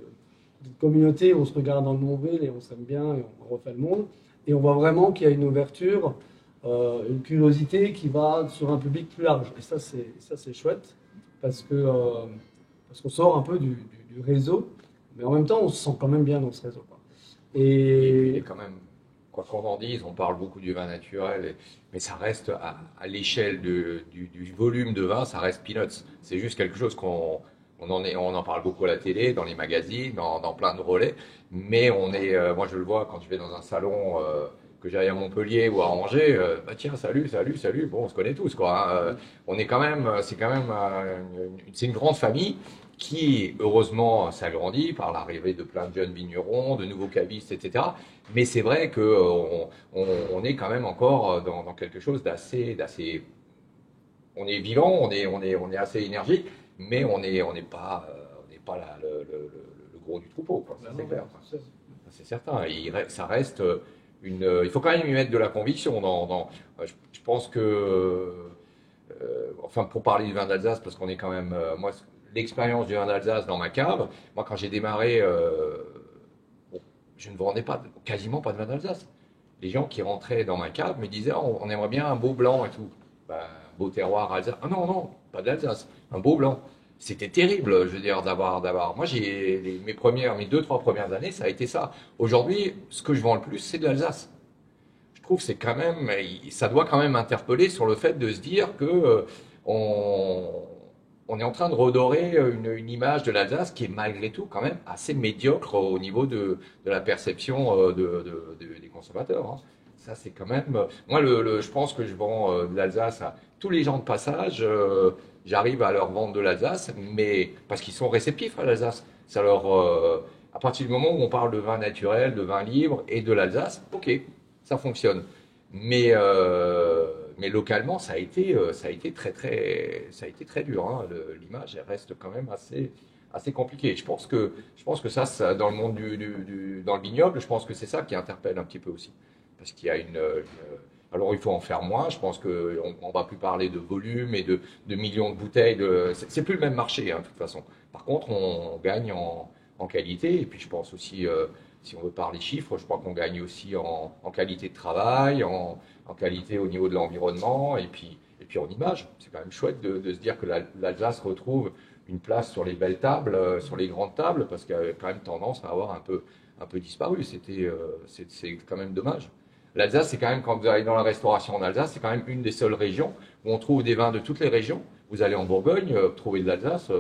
communauté où on se regarde dans le nombril et on s'aime bien et on refait le monde. Et on voit vraiment qu'il y a une ouverture, une curiosité qui va sur un public plus large. Et ça c'est chouette, parce qu'on sort un peu du réseau. Mais en même temps, on se sent quand même bien dans ce réseau, quoi. Et quand même, quoi qu'on en dise, on parle beaucoup du vin naturel, mais ça reste à l'échelle du volume de vin, ça reste peanuts. C'est juste quelque chose on en parle beaucoup à la télé, dans les magazines, dans plein de relais. Mais moi je le vois quand je vais dans un salon, que j'aille à Montpellier ou à Angers, tiens, salut, bon, on se connaît tous, quoi. Hein. On est quand même, c'est une grande famille qui, heureusement, s'agrandit par l'arrivée de plein de jeunes vignerons, de nouveaux cavistes, etc. Mais c'est vrai qu'on est quand même encore dans quelque chose d'assez, on est vivant, on est assez énergique, mais on n'est pas le gros du troupeau, quoi. Ça, c'est clair. C'est certain. Ça reste il faut quand même y mettre de la conviction. Je pense que, enfin, pour parler du vin d'Alsace, parce qu'on est quand même, moi, l'expérience du vin d'Alsace dans ma cave, moi, quand j'ai démarré, je ne vendais quasiment pas de vin d'Alsace. Les gens qui rentraient dans ma cave me disaient on aimerait bien un beau blanc et tout. Beau terroir Alsace. Ah non, pas d'Alsace, un beau blanc. C'était terrible, je veux dire, d'avoir. Moi, mes 2-3 premières années, ça a été ça. Aujourd'hui, ce que je vends le plus, c'est de l'Alsace. Je trouve que ça doit quand même interpeller sur le fait de se dire que on est en train de redorer une image de l'Alsace qui est malgré tout quand même assez médiocre au niveau de la perception des consommateurs. Hein. Ça, c'est quand même. Moi, je pense que je vends de l'Alsace à tous les gens de passage. J'arrive à leur vendre de l'Alsace, mais parce qu'ils sont réceptifs à l'Alsace. Ça à partir du moment où on parle de vin naturel, de vin libre et de l'Alsace, ok, ça fonctionne. Mais localement, ça a été ça a été très dur. Hein. L'image, elle reste quand même assez compliquée. Je pense que ça, dans le monde dans le vignoble, je pense que c'est ça qui interpelle un petit peu aussi. Parce qu'il y a alors il faut en faire moins. Je pense qu'on ne va plus parler de volume et de millions de bouteilles. C'est plus le même marché, hein, de toute façon. Par contre, on gagne en qualité. Et puis je pense aussi, si on veut parler chiffres, je crois qu'on gagne aussi en qualité de travail, en qualité au niveau de l'environnement et puis en image. C'est quand même chouette de se dire que l'Alsace retrouve une place sur les belles tables, sur les grandes tables, parce qu'elle a quand même tendance à avoir un peu disparu. C'est quand même dommage. L'Alsace, c'est quand même, quand vous allez dans la restauration en Alsace, c'est quand même une des seules régions où on trouve des vins de toutes les régions. Vous allez en Bourgogne, trouver de l'Alsace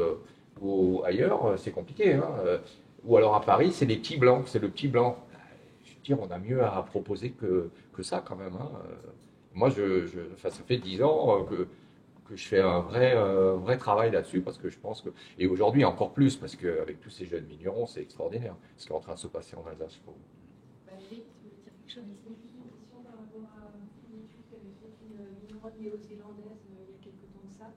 ou ailleurs, c'est compliqué. Hein. Ou alors à Paris, c'est les petits blancs, c'est le petit blanc. Je veux dire, on a mieux à proposer que ça quand même. Hein. Moi, ça fait 10 ans que je fais un vrai travail là-dessus parce que je pense que, et aujourd'hui encore plus, parce qu'avec tous ces jeunes vignerons, c'est extraordinaire ce qui est en train de se passer en Alsace. Valérie, tu veux dire quelque chose? Par rapport à une étude qu'avait faite une vigneronne néo-zélandaise il y a quelques temps de ça.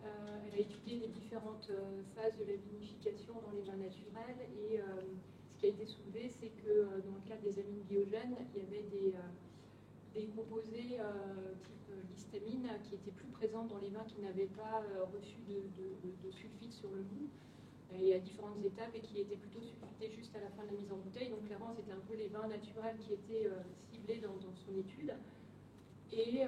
Elle a étudié les différentes phases de la vinification dans les vins naturels et ce qui a été soulevé, c'est que dans le cadre des amines biogènes, il y avait des composés type l'histamine qui étaient plus présents dans les vins qui n'avaient pas reçu de sulfite sur le goût et à différentes étapes et qui étaient plutôt sulfités juste à la fin de la mise en bouteille. Donc clairement, c'était un peu les vins naturels qui étaient ciblés dans son étude. Et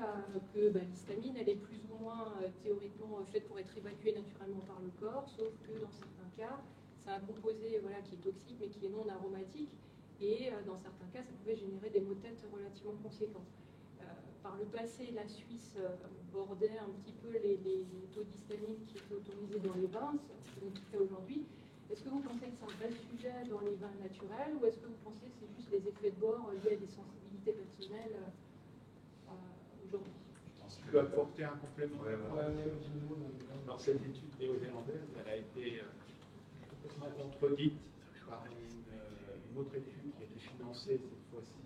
que l'histamine, elle est plus ou moins théoriquement faite pour être évacuée naturellement par le corps, sauf que dans certains cas, c'est un composé qui est toxique mais qui est non aromatique. Et dans certains cas, ça pouvait générer des maux de tête relativement conséquents. Par le passé, la Suisse bordait un petit peu les taux d'histamine qui étaient autorisés dans les vins, c'est ce qu'on fait aujourd'hui. Est-ce que vous pensez que c'est un vrai sujet dans les vins naturels ou est-ce que vous pensez que c'est juste les effets de bord liés à des sensibilités personnelles aujourd'hui? Je peux apporter un complément. Dans cette étude néo-zélandaise, elle a été complètement contredite par une autre étude qui a été financée cette fois-ci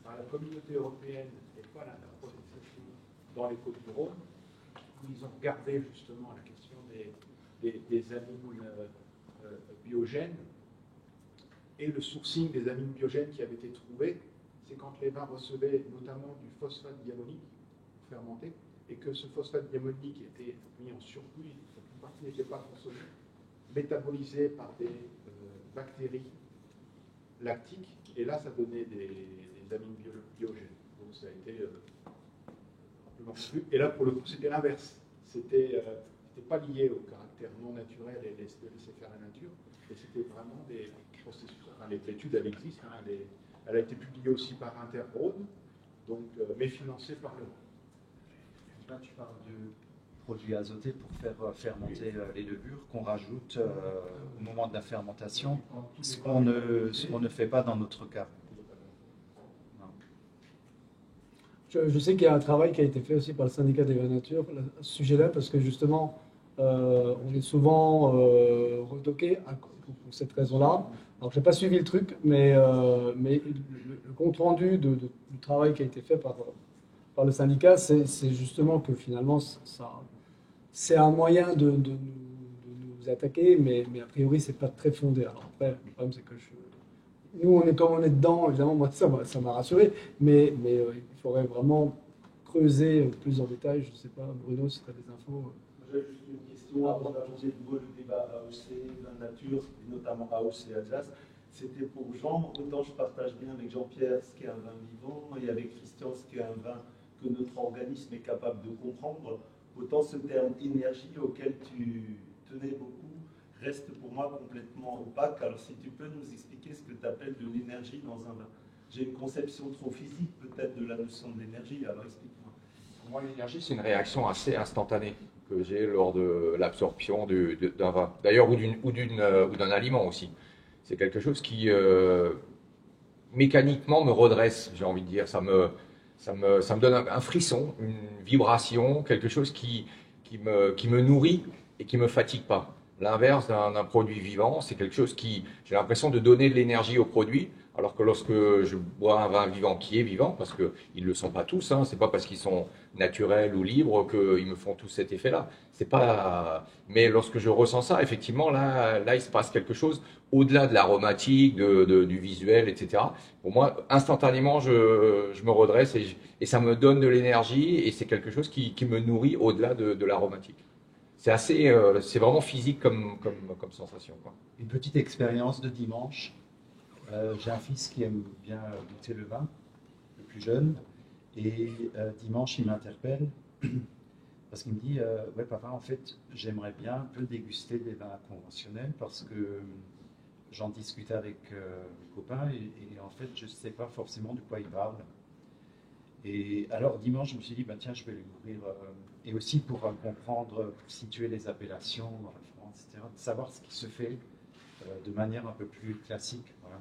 par la communauté européenne et pas l'interprofession dans les Côtes-du-Rhône, où ils ont regardé justement la question des amines biogènes et le sourcing des amines biogènes qui avait été trouvé, c'est quand les vins recevaient notamment du phosphate diamonique fermenté et que ce phosphate diamonique était mis en surplus, une partie n'était pas consommée, métabolisé par des bactéries lactiques, et là ça donnait des amines biogènes. Donc ça a été amplement vu. Et là pour le coup c'était l'inverse. C'était pas lié au caractère non naturel et laisser faire la nature, et c'était vraiment des processus. Enfin, l'étude elle existe, hein, elle a été publiée aussi par Interbrode, donc mais financée par le. Là, tu parles de produits azotés pour faire fermenter les levures qu'on rajoute au moment de la fermentation, ce qu'on ne fait pas dans notre cas. Je sais qu'il y a un travail qui a été fait aussi par le syndicat des vins nature à ce sujet-là, parce que justement, on est souvent retoqué pour cette raison-là. Alors, je n'ai pas suivi le truc, mais le compte-rendu du travail qui a été fait par le syndicat, c'est justement que finalement, c'est un moyen de nous attaquer, mais a priori, ce n'est pas très fondé. Alors après, le problème, c'est que nous, comme on est dedans, évidemment, moi, ça m'a rassuré, mais il faudrait vraiment creuser plus en détail. Je ne sais pas, Bruno, si tu as des infos. J'ai juste une question avant d'ajouter le débat AOC, la nature, et notamment AOC et Alsace. C'était pour Jean, autant je partage bien avec Jean-Pierre ce qu'est un vin vivant et avec Christian ce qu'est un vin que notre organisme est capable de comprendre, autant ce terme énergie auquel tu tenais beaucoup reste pour moi complètement opaque. Alors si tu peux nous expliquer ce que tu appelles de l'énergie dans un vin. J'ai une conception trop physique peut-être de la notion de l'énergie, alors explique-moi. Pour moi, l'énergie, c'est une réaction assez instantanée que j'ai lors de l'absorption d'un vin, d'ailleurs, ou d'un aliment aussi. C'est quelque chose qui... mécaniquement me redresse, j'ai envie de dire. Ça me donne un frisson, une vibration, quelque chose qui me nourrit et qui me fatigue pas. L'inverse d'un produit vivant, c'est quelque chose qui, j'ai l'impression de donner de l'énergie au produit, alors que lorsque je bois un vin vivant qui est vivant, parce qu'ils ne le sont pas tous, hein, c'est pas parce qu'ils sont naturels ou libres qu'ils me font tous cet effet-là. C'est pas, mais lorsque je ressens ça, effectivement, là, il se passe quelque chose au-delà de l'aromatique, du visuel, etc. Pour moi, instantanément, je me redresse et ça me donne de l'énergie et c'est quelque chose qui me nourrit au-delà de l'aromatique. C'est vraiment physique comme sensation, quoi. Une petite expérience de dimanche. J'ai un fils qui aime bien goûter le vin, le plus jeune, et dimanche il m'interpelle parce qu'il me dit ouais papa, en fait j'aimerais bien un peu déguster des vins conventionnels parce que j'en discutais avec mes copains et en fait je ne sais pas forcément de quoi il parle. Et alors dimanche je me suis dit bah, tiens je vais lui ouvrir et aussi pour comprendre, pour situer les appellations dans la France, etc., de savoir ce qui se fait de manière un peu plus classique. Voilà.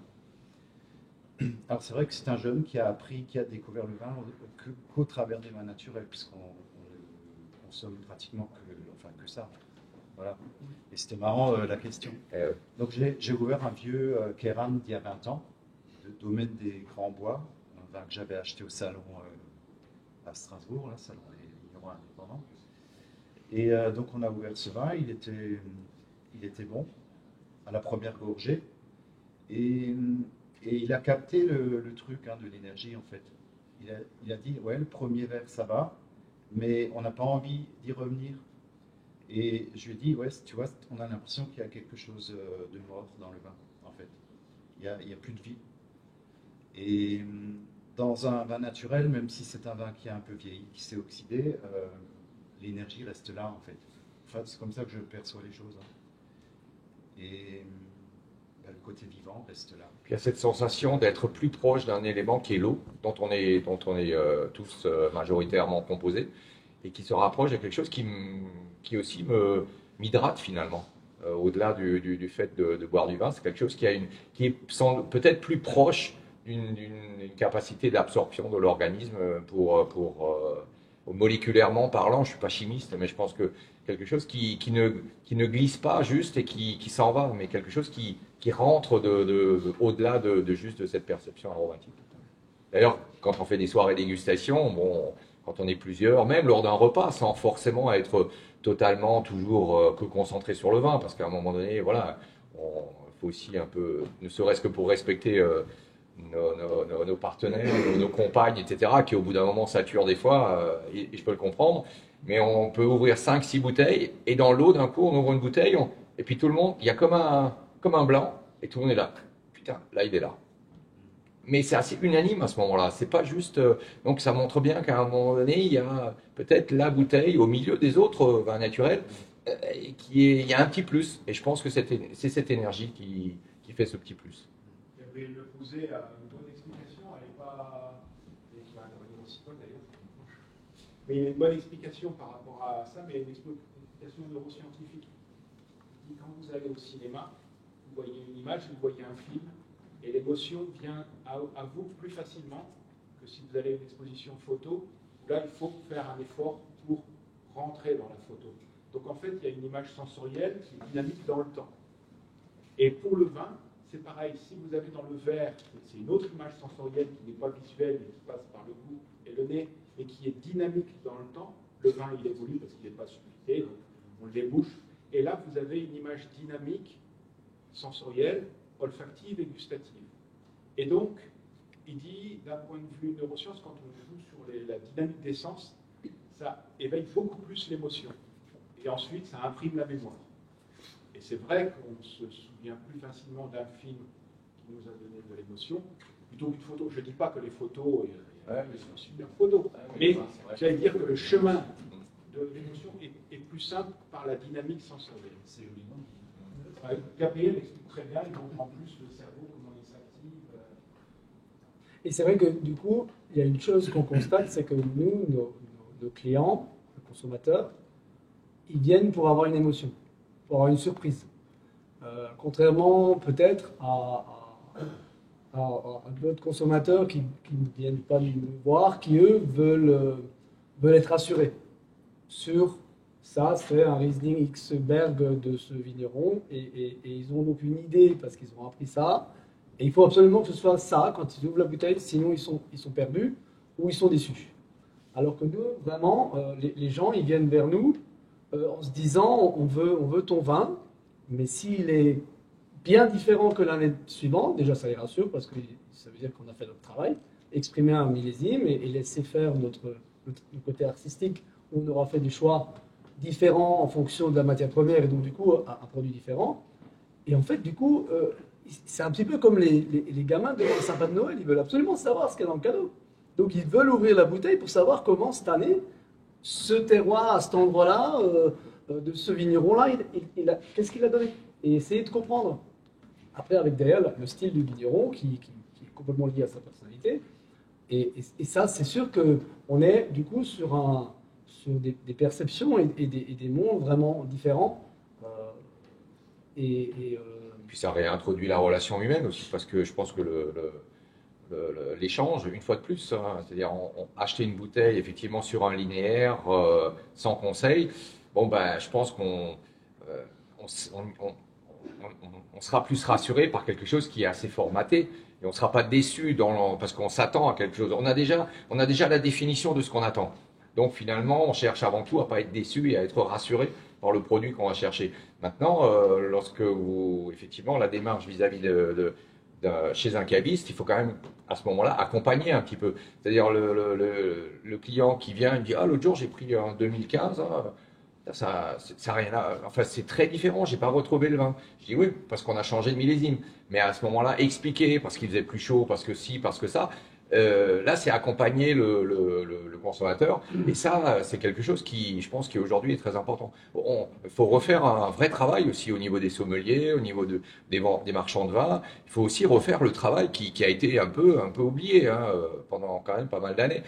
Alors c'est vrai que c'est un jeune qui a appris, qui a découvert le vin qu'au travers des vins naturels, puisqu'on ne consomme pratiquement que ça. Voilà. Et c'était marrant la question. Donc j'ai ouvert un vieux Kéran d'il y a 20 ans, le domaine des Grands Bois, un vin que j'avais acheté au salon à Strasbourg, là, salon des vignerons indépendants. Et donc on a ouvert ce vin, il était bon à la première gorgée. Et il a capté le truc hein, de l'énergie, en fait. Il a dit, ouais, le premier verre, ça va, mais on n'a pas envie d'y revenir. Et je lui ai dit, ouais, tu vois, on a l'impression qu'il y a quelque chose de mort dans le vin, en fait. Il y a plus de vie. Et dans un vin naturel, même si c'est un vin qui a un peu vieilli, qui s'est oxydé, l'énergie reste là, en fait. Enfin, c'est comme ça que je perçois les choses. Hein. Et le côté vivant reste là. Puis il y a cette sensation d'être plus proche d'un élément qui est l'eau, dont on est tous majoritairement composés, et qui se rapproche de quelque chose qui aussi m'hydrate finalement. Au-delà du fait de boire du vin, c'est quelque chose qui est peut-être plus proche d'une capacité d'absorption de l'organisme moléculairement parlant. Je ne suis pas chimiste, mais je pense que quelque chose qui ne glisse pas juste et qui s'en va, mais quelque chose qui rentre au-delà de juste de cette perception aromatique. D'ailleurs, quand on fait des soirées dégustation, bon, quand on est plusieurs, même lors d'un repas, sans forcément être totalement toujours que concentré sur le vin, parce qu'à un moment donné, voilà, il faut aussi un peu, ne serait-ce que pour respecter nos partenaires, nos compagnes, etc., qui au bout d'un moment saturent des fois, et je peux le comprendre, mais on peut ouvrir 5-6 bouteilles, et dans l'eau, d'un coup, on ouvre une bouteille, et puis tout le monde, il y a comme un blanc, et tout le monde est là. Putain, là, il est là. Mais c'est assez unanime à ce moment-là. C'est pas juste. Donc ça montre bien qu'à un moment donné, il y a peut-être la bouteille au milieu des autres vins naturels, il y a un petit plus. Et je pense que c'est cette énergie qui fait ce petit plus. Gabriel Lepouzet a une bonne explication. Elle n'est pas. Et qui va intervenir aussi toi d'ailleurs. Mais il y a une bonne explication par rapport à ça, mais une explication neuroscientifique. Quand vous allez au cinéma, vous voyez une image, vous voyez un film. Et l'émotion vient à vous plus facilement que si vous allez à une exposition photo. Là, il faut faire un effort pour rentrer dans la photo. Donc en fait, il y a une image sensorielle qui est dynamique dans le temps. Et pour le vin, c'est pareil. Si vous avez dans le verre, c'est une autre image sensorielle qui n'est pas visuelle, mais qui passe par le goût et le nez, et qui est dynamique dans le temps. Le vin, il évolue parce qu'il n'est pas sublimé, donc on le débouche. Et là, vous avez une image dynamique, sensorielle, olfactive et gustative. Et donc, il dit, d'un point de vue neurosciences, quand on joue sur la dynamique des sens, ça éveille beaucoup plus l'émotion. Et ensuite, ça imprime la mémoire. Et c'est vrai qu'on se souvient plus facilement d'un film qui nous a donné de l'émotion, plutôt qu'une photo. Je ne dis pas que les photos, c'est une super photo, mais j'allais dire que le chemin de l'émotion est plus simple par la dynamique sensorielle. C'est joliment dit. Gabriel explique très bien, il montre en plus le cerveau, comment il s'active. Et c'est vrai que du coup, il y a une chose qu'on constate, c'est que nous, nos clients, nos consommateurs, ils viennent pour avoir une émotion, pour avoir une surprise. Contrairement peut-être à d'autres consommateurs qui ne viennent pas nous voir, qui eux veulent être rassurés sur ça, c'est un Riesling X-Berg de ce vigneron, et ils n'ont aucune idée parce qu'ils ont appris ça. Et il faut absolument que ce soit ça quand ils ouvrent la bouteille, sinon ils sont perdus ou ils sont déçus. Alors que nous, vraiment, les gens, ils viennent vers nous en se disant on veut ton vin, mais s'il est bien différent que l'année suivante, déjà ça les rassure parce que ça veut dire qu'on a fait notre travail, exprimer un millésime et laisser faire notre côté artistique où on aura fait des choix différents en fonction de la matière première et donc du coup un produit différent. Et en fait, du coup, c'est un petit peu comme les gamins devant le sapin de Noël, ils veulent absolument savoir ce qu'il y a dans le cadeau. Donc ils veulent ouvrir la bouteille pour savoir comment cette année, ce terroir à cet endroit-là, de ce vigneron-là, qu'est-ce qu'il a donné et essayer de comprendre. Après, avec derrière le style du vigneron qui est complètement lié à sa personnalité. Et ça, c'est sûr qu'on est du coup sur des perceptions et des mondes vraiment différents. Puis ça réintroduit la relation humaine aussi, parce que je pense que l'échange, une fois de plus, hein, c'est-à-dire acheter une bouteille effectivement sur un linéaire sans conseil, bon ben je pense qu'on sera plus rassuré par quelque chose qui est assez formaté et on ne sera pas déçu parce qu'on s'attend à quelque chose. On a déjà la définition de ce qu'on attend. Donc finalement, on cherche avant tout à pas être déçu et à être rassuré par le produit qu'on va chercher. Maintenant, lorsque effectivement, la démarche vis-à-vis chez un caviste, il faut quand même à ce moment-là accompagner un petit peu. C'est-à-dire le client qui vient, il me dit l'autre jour j'ai pris un 2015. Ça rien à, enfin c'est très différent, j'ai pas retrouvé le vin. Je dis oui parce qu'on a changé de millésime, mais à ce moment-là expliquer parce qu'il faisait plus chaud, parce que si, parce que ça, là c'est accompagner le consommateur et ça c'est quelque chose qui je pense qui aujourd'hui est très important. Il faut refaire un vrai travail aussi au niveau des sommeliers, au niveau des marchands de vin. Il faut aussi refaire le travail qui a été un peu oublié hein, pendant quand même pas mal d'années.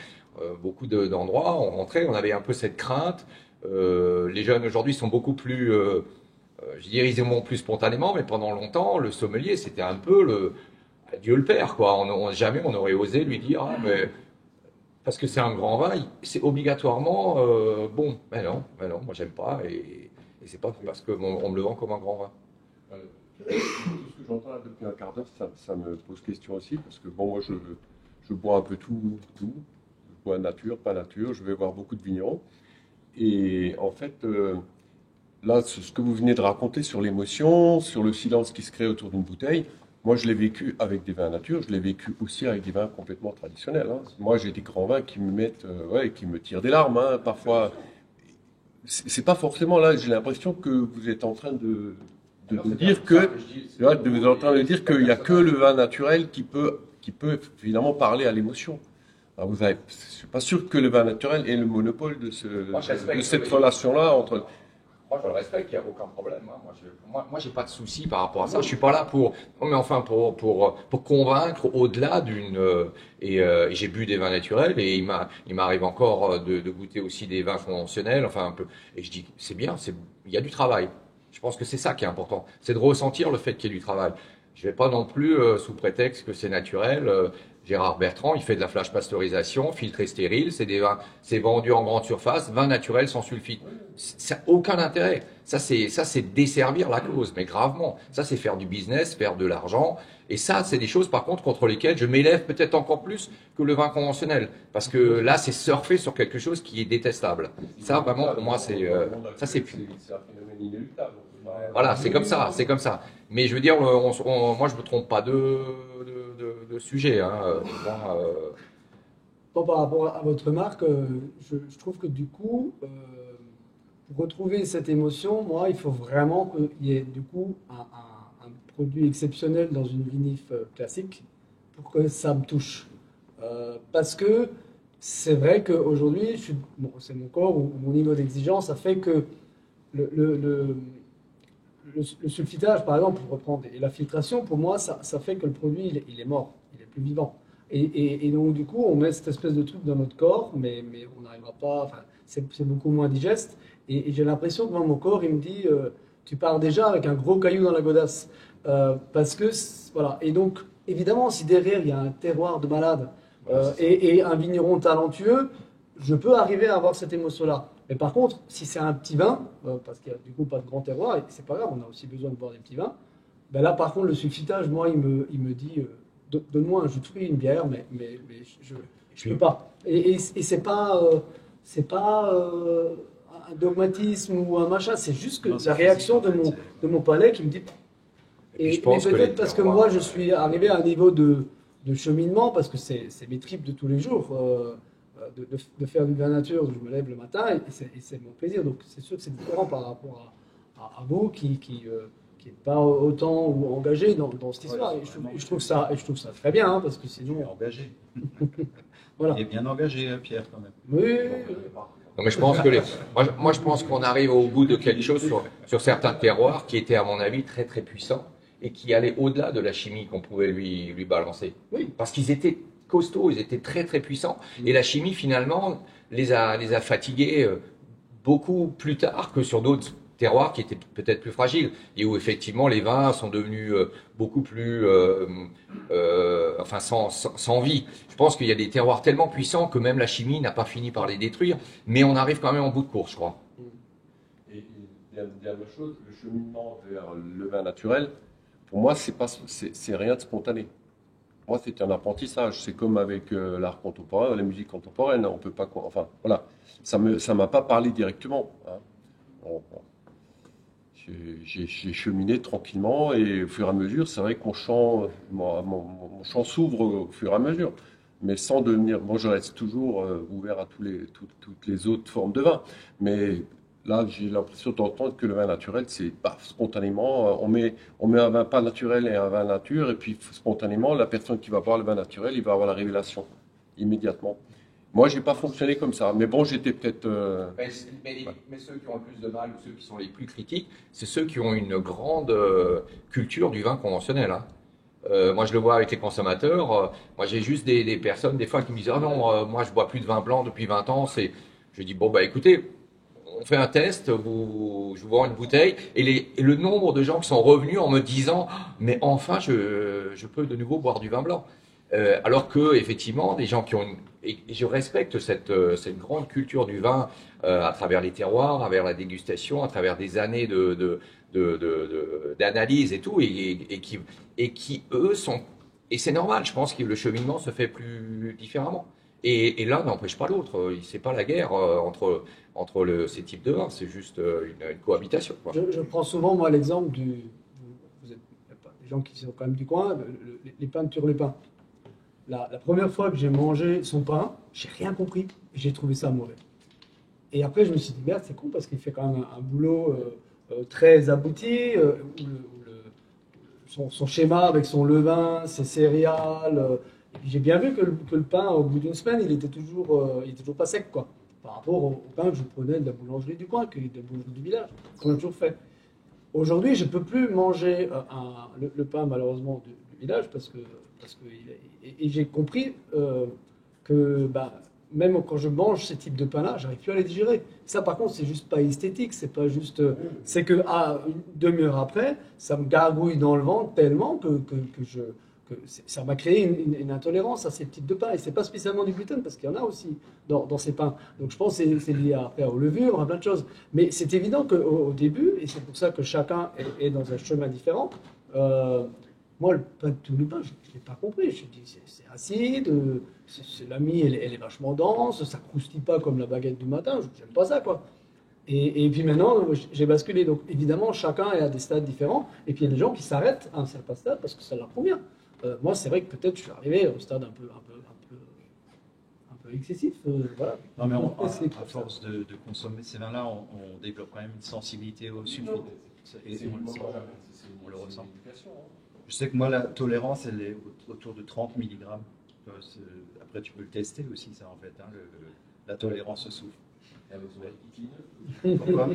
Beaucoup d'endroits on rentrait, on avait un peu cette crainte. Les jeunes aujourd'hui sont beaucoup plus, je dirais, ils aiment plus spontanément, mais pendant longtemps, le sommelier, c'était un peu Dieu le Père, quoi. Jamais on aurait osé lui dire, mais parce que c'est un grand vin, c'est obligatoirement bon. Mais non, moi j'aime pas, et c'est pas parce qu'on me le vend comme un grand vin. Tout ce que j'entends là depuis un quart d'heure, ça me pose question aussi, parce que bon, moi je bois un peu tout. Je bois nature, pas nature, je vais voir beaucoup de vignerons. Et en fait, là, ce que vous venez de raconter sur l'émotion, sur le silence qui se crée autour d'une bouteille, moi je l'ai vécu avec des vins nature, je l'ai vécu aussi avec des vins complètement traditionnels. Hein. Moi j'ai des grands vins qui me mettent, qui me tirent des larmes, hein, parfois. C'est pas forcément là, j'ai l'impression que vous êtes en train de dire que, vous êtes en train de dire qu'il n'y a que le vin naturel qui peut finalement parler à l'émotion. Alors je ne suis pas sûr que le vin naturel ait le monopole de cette relation-là entre... Moi, je le respecte, il n'y a aucun problème. Moi, j'ai pas de souci par rapport à ça. Je suis pas là pour convaincre au-delà d'une. Et j'ai bu des vins naturels et il m'arrive encore de goûter aussi des vins conventionnels. Enfin un peu. Et je dis, c'est bien, il y a du travail. Je pense que c'est ça qui est important. C'est de ressentir le fait qu'il y ait du travail. Je vais pas non plus sous prétexte que c'est naturel. Gérard Bertrand, il fait de la flash pasteurisation, filtré stérile, c'est vendu en grande surface, vin naturel sans sulfite. Ça n'a aucun intérêt. Ça, c'est desservir la cause, mais gravement. Ça, c'est faire du business, faire de l'argent. Et ça, c'est des choses, par contre, contre lesquelles je m'élève peut-être encore plus que le vin conventionnel. Parce que là, c'est surfer sur quelque chose qui est détestable. Ça, vraiment, pour moi, c'est ça, c'est plus. C'est un phénomène inéluctable. Voilà, c'est comme ça. Mais je veux dire, moi, je me trompe pas de sujet. Hein. Bon, par rapport à votre remarque, je trouve que du coup, pour retrouver cette émotion, moi, il faut vraiment qu'il y ait du coup un produit exceptionnel dans une vinif classique pour que ça me touche. Parce que c'est vrai qu'aujourd'hui, c'est mon corps ou mon niveau d'exigence, ça fait que le sulfitage, par exemple, pour reprendre, et la filtration, pour moi, ça fait que le produit, il est mort, il est plus vivant. Et donc, du coup, on met cette espèce de truc dans notre corps, mais on n'arrivera pas, enfin, c'est beaucoup moins digeste. Et j'ai l'impression que moi, mon corps, il me dit, tu pars déjà avec un gros caillou dans la godasse. Parce que, voilà. Et donc, évidemment, si derrière il y a un terroir de malade et un vigneron talentueux, je peux arriver à avoir cette émotion-là. Mais par contre, si c'est un petit vin, parce qu'il n'y a du coup pas de grand terroir, et c'est pas grave, on a aussi besoin de boire des petits vins, ben là par contre le sulfitage, moi il me dit donne-moi un jus de fruits, une bière, mais je peux pas. Et c'est pas un dogmatisme ou un machin, c'est juste que la réaction de mon palais qui me dit. Et peut-être parce que moi je suis arrivé à un niveau de cheminement, parce que c'est mes tripes de tous les jours. De faire du vin nature, je me lève le matin et c'est mon plaisir. Donc c'est sûr que c'est différent par rapport à vous qui n'est pas autant ou engagé dans cette histoire. Et je trouve ça très bien, hein, parce que sinon. Engagé. Voilà. Et bien engagé, Pierre, quand même. Oui. Non, mais je pense que moi, je pense qu'on arrive au bout de quelque chose sur certains terroirs qui étaient, à mon avis, très très puissants et qui allaient au-delà de la chimie qu'on pouvait lui balancer. Oui. Parce qu'ils étaient costauds, ils étaient très très puissants. Et la chimie, finalement, les a fatigués beaucoup plus tard que sur d'autres terroirs qui étaient peut-être plus fragiles et où effectivement les vins sont devenus beaucoup plus sans vie. Je pense qu'il y a des terroirs tellement puissants que même la chimie n'a pas fini par les détruire, mais on arrive quand même en bout de course, je crois. Et dernière chose, le cheminement vers le vin naturel, pour moi, c'est rien de spontané. Moi, c'est un apprentissage. C'est comme avec l'art contemporain, la musique contemporaine. On peut pas, enfin, voilà. Ça m'a pas parlé directement. Hein. J'ai cheminé tranquillement et au fur et à mesure, c'est vrai que mon champ s'ouvre au fur et à mesure. Mais sans devenir, moi, je reste toujours ouvert à toutes les autres formes de vin. Mais là, j'ai l'impression d'entendre que le vin naturel, c'est spontanément, on met un vin pas naturel et un vin nature, et puis spontanément, la personne qui va boire le vin naturel, il va avoir la révélation immédiatement. Moi, j'ai pas fonctionné comme ça, mais bon, j'étais peut-être. Mais ceux qui ont le plus de mal ou ceux qui sont les plus critiques, c'est ceux qui ont une grande culture du vin conventionnel. Hein. Moi, je le vois avec les consommateurs. Moi, j'ai juste des personnes, des fois, qui me disent « Ah non, moi, je bois plus de vin blanc depuis 20 ans. » Je dis « Bon, bah écoutez, on fait un test, je vous vends une bouteille. » Et le nombre de gens qui sont revenus en me disant « Mais enfin, je peux de nouveau boire du vin blanc. » Alors que, effectivement, des gens qui ont et je respecte cette grande culture du vin à travers les terroirs, à travers la dégustation, à travers des années d'analyse et tout, et qui eux sont, et c'est normal, je pense que le cheminement se fait plus différemment. Et l'un n'empêche pas l'autre. C'est pas la guerre entre ces types de vins, c'est juste une cohabitation. Quoi. Je prends souvent moi l'exemple vous êtes des gens qui sont quand même du coin, les pains de Turlupin. La première fois que j'ai mangé son pain, j'ai rien compris. J'ai trouvé ça mauvais. Et après, je me suis dit, merde, c'est con parce qu'il fait quand même un boulot très abouti. Son schéma avec son levain, ses céréales. Et puis j'ai bien vu que le pain, au bout d'une semaine, il était toujours pas sec, quoi. Par rapport au pain que je prenais de la boulangerie du coin, de la boulangerie du village, qu'on a toujours fait. Aujourd'hui, je ne peux plus manger le pain, malheureusement, du village parce que j'ai compris que même quand je mange ces types de pain-là, j'arrive plus à les digérer. Ça, par contre, c'est juste pas esthétique, c'est pas juste. C'est que une demi-heure après, ça me gargouille dans le ventre tellement que ça m'a créé une intolérance à ces types de pain. Et c'est pas spécialement du gluten, parce qu'il y en a aussi dans ces pains. Donc je pense que c'est lié après aux levures, à plein de choses. Mais c'est évident qu'au début, et c'est pour ça que chacun est dans un chemin différent. Moi, le pain de Turlupin, je ne l'ai pas compris. Je me dis, c'est acide, la mie, elle est vachement dense, ça ne croustille pas comme la baguette du matin. Je n'aime pas ça, quoi. Et puis maintenant, j'ai basculé. Donc, évidemment, chacun est à des stades différents. Et puis, il y a des gens qui s'arrêtent à un certain stade parce que ça leur convient. Moi, c'est vrai que peut-être je suis arrivé au stade un peu excessif. Voilà. Non, mais à force de consommer ces vins-là, on développe quand même une sensibilité au sulfite. Et on le ressent. Je sais que moi, la tolérance, elle est autour de 30 mg. Après, tu peux le tester aussi, ça, en fait, hein, la tolérance au soufre. Pourquoi ?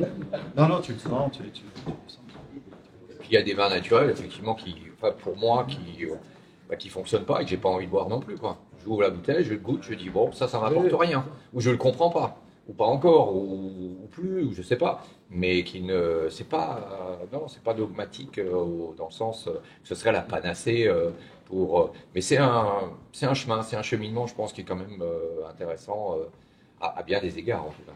Non, tu le sens, tu le sens. Et puis, il y a des vins naturels, effectivement, pour moi, qui fonctionnent pas et que j'ai pas envie de boire non plus, quoi. J'ouvre la bouteille, je le goûte, je dis, bon, ça m'apporte rien. Ou je le comprends pas. ou pas encore, ou plus, ou je sais pas, mais qui ne, c'est pas, non, c'est pas dogmatique dans le sens, ce serait la panacée mais c'est un chemin, c'est un cheminement, je pense, qui est quand même intéressant à bien des égards en tout cas.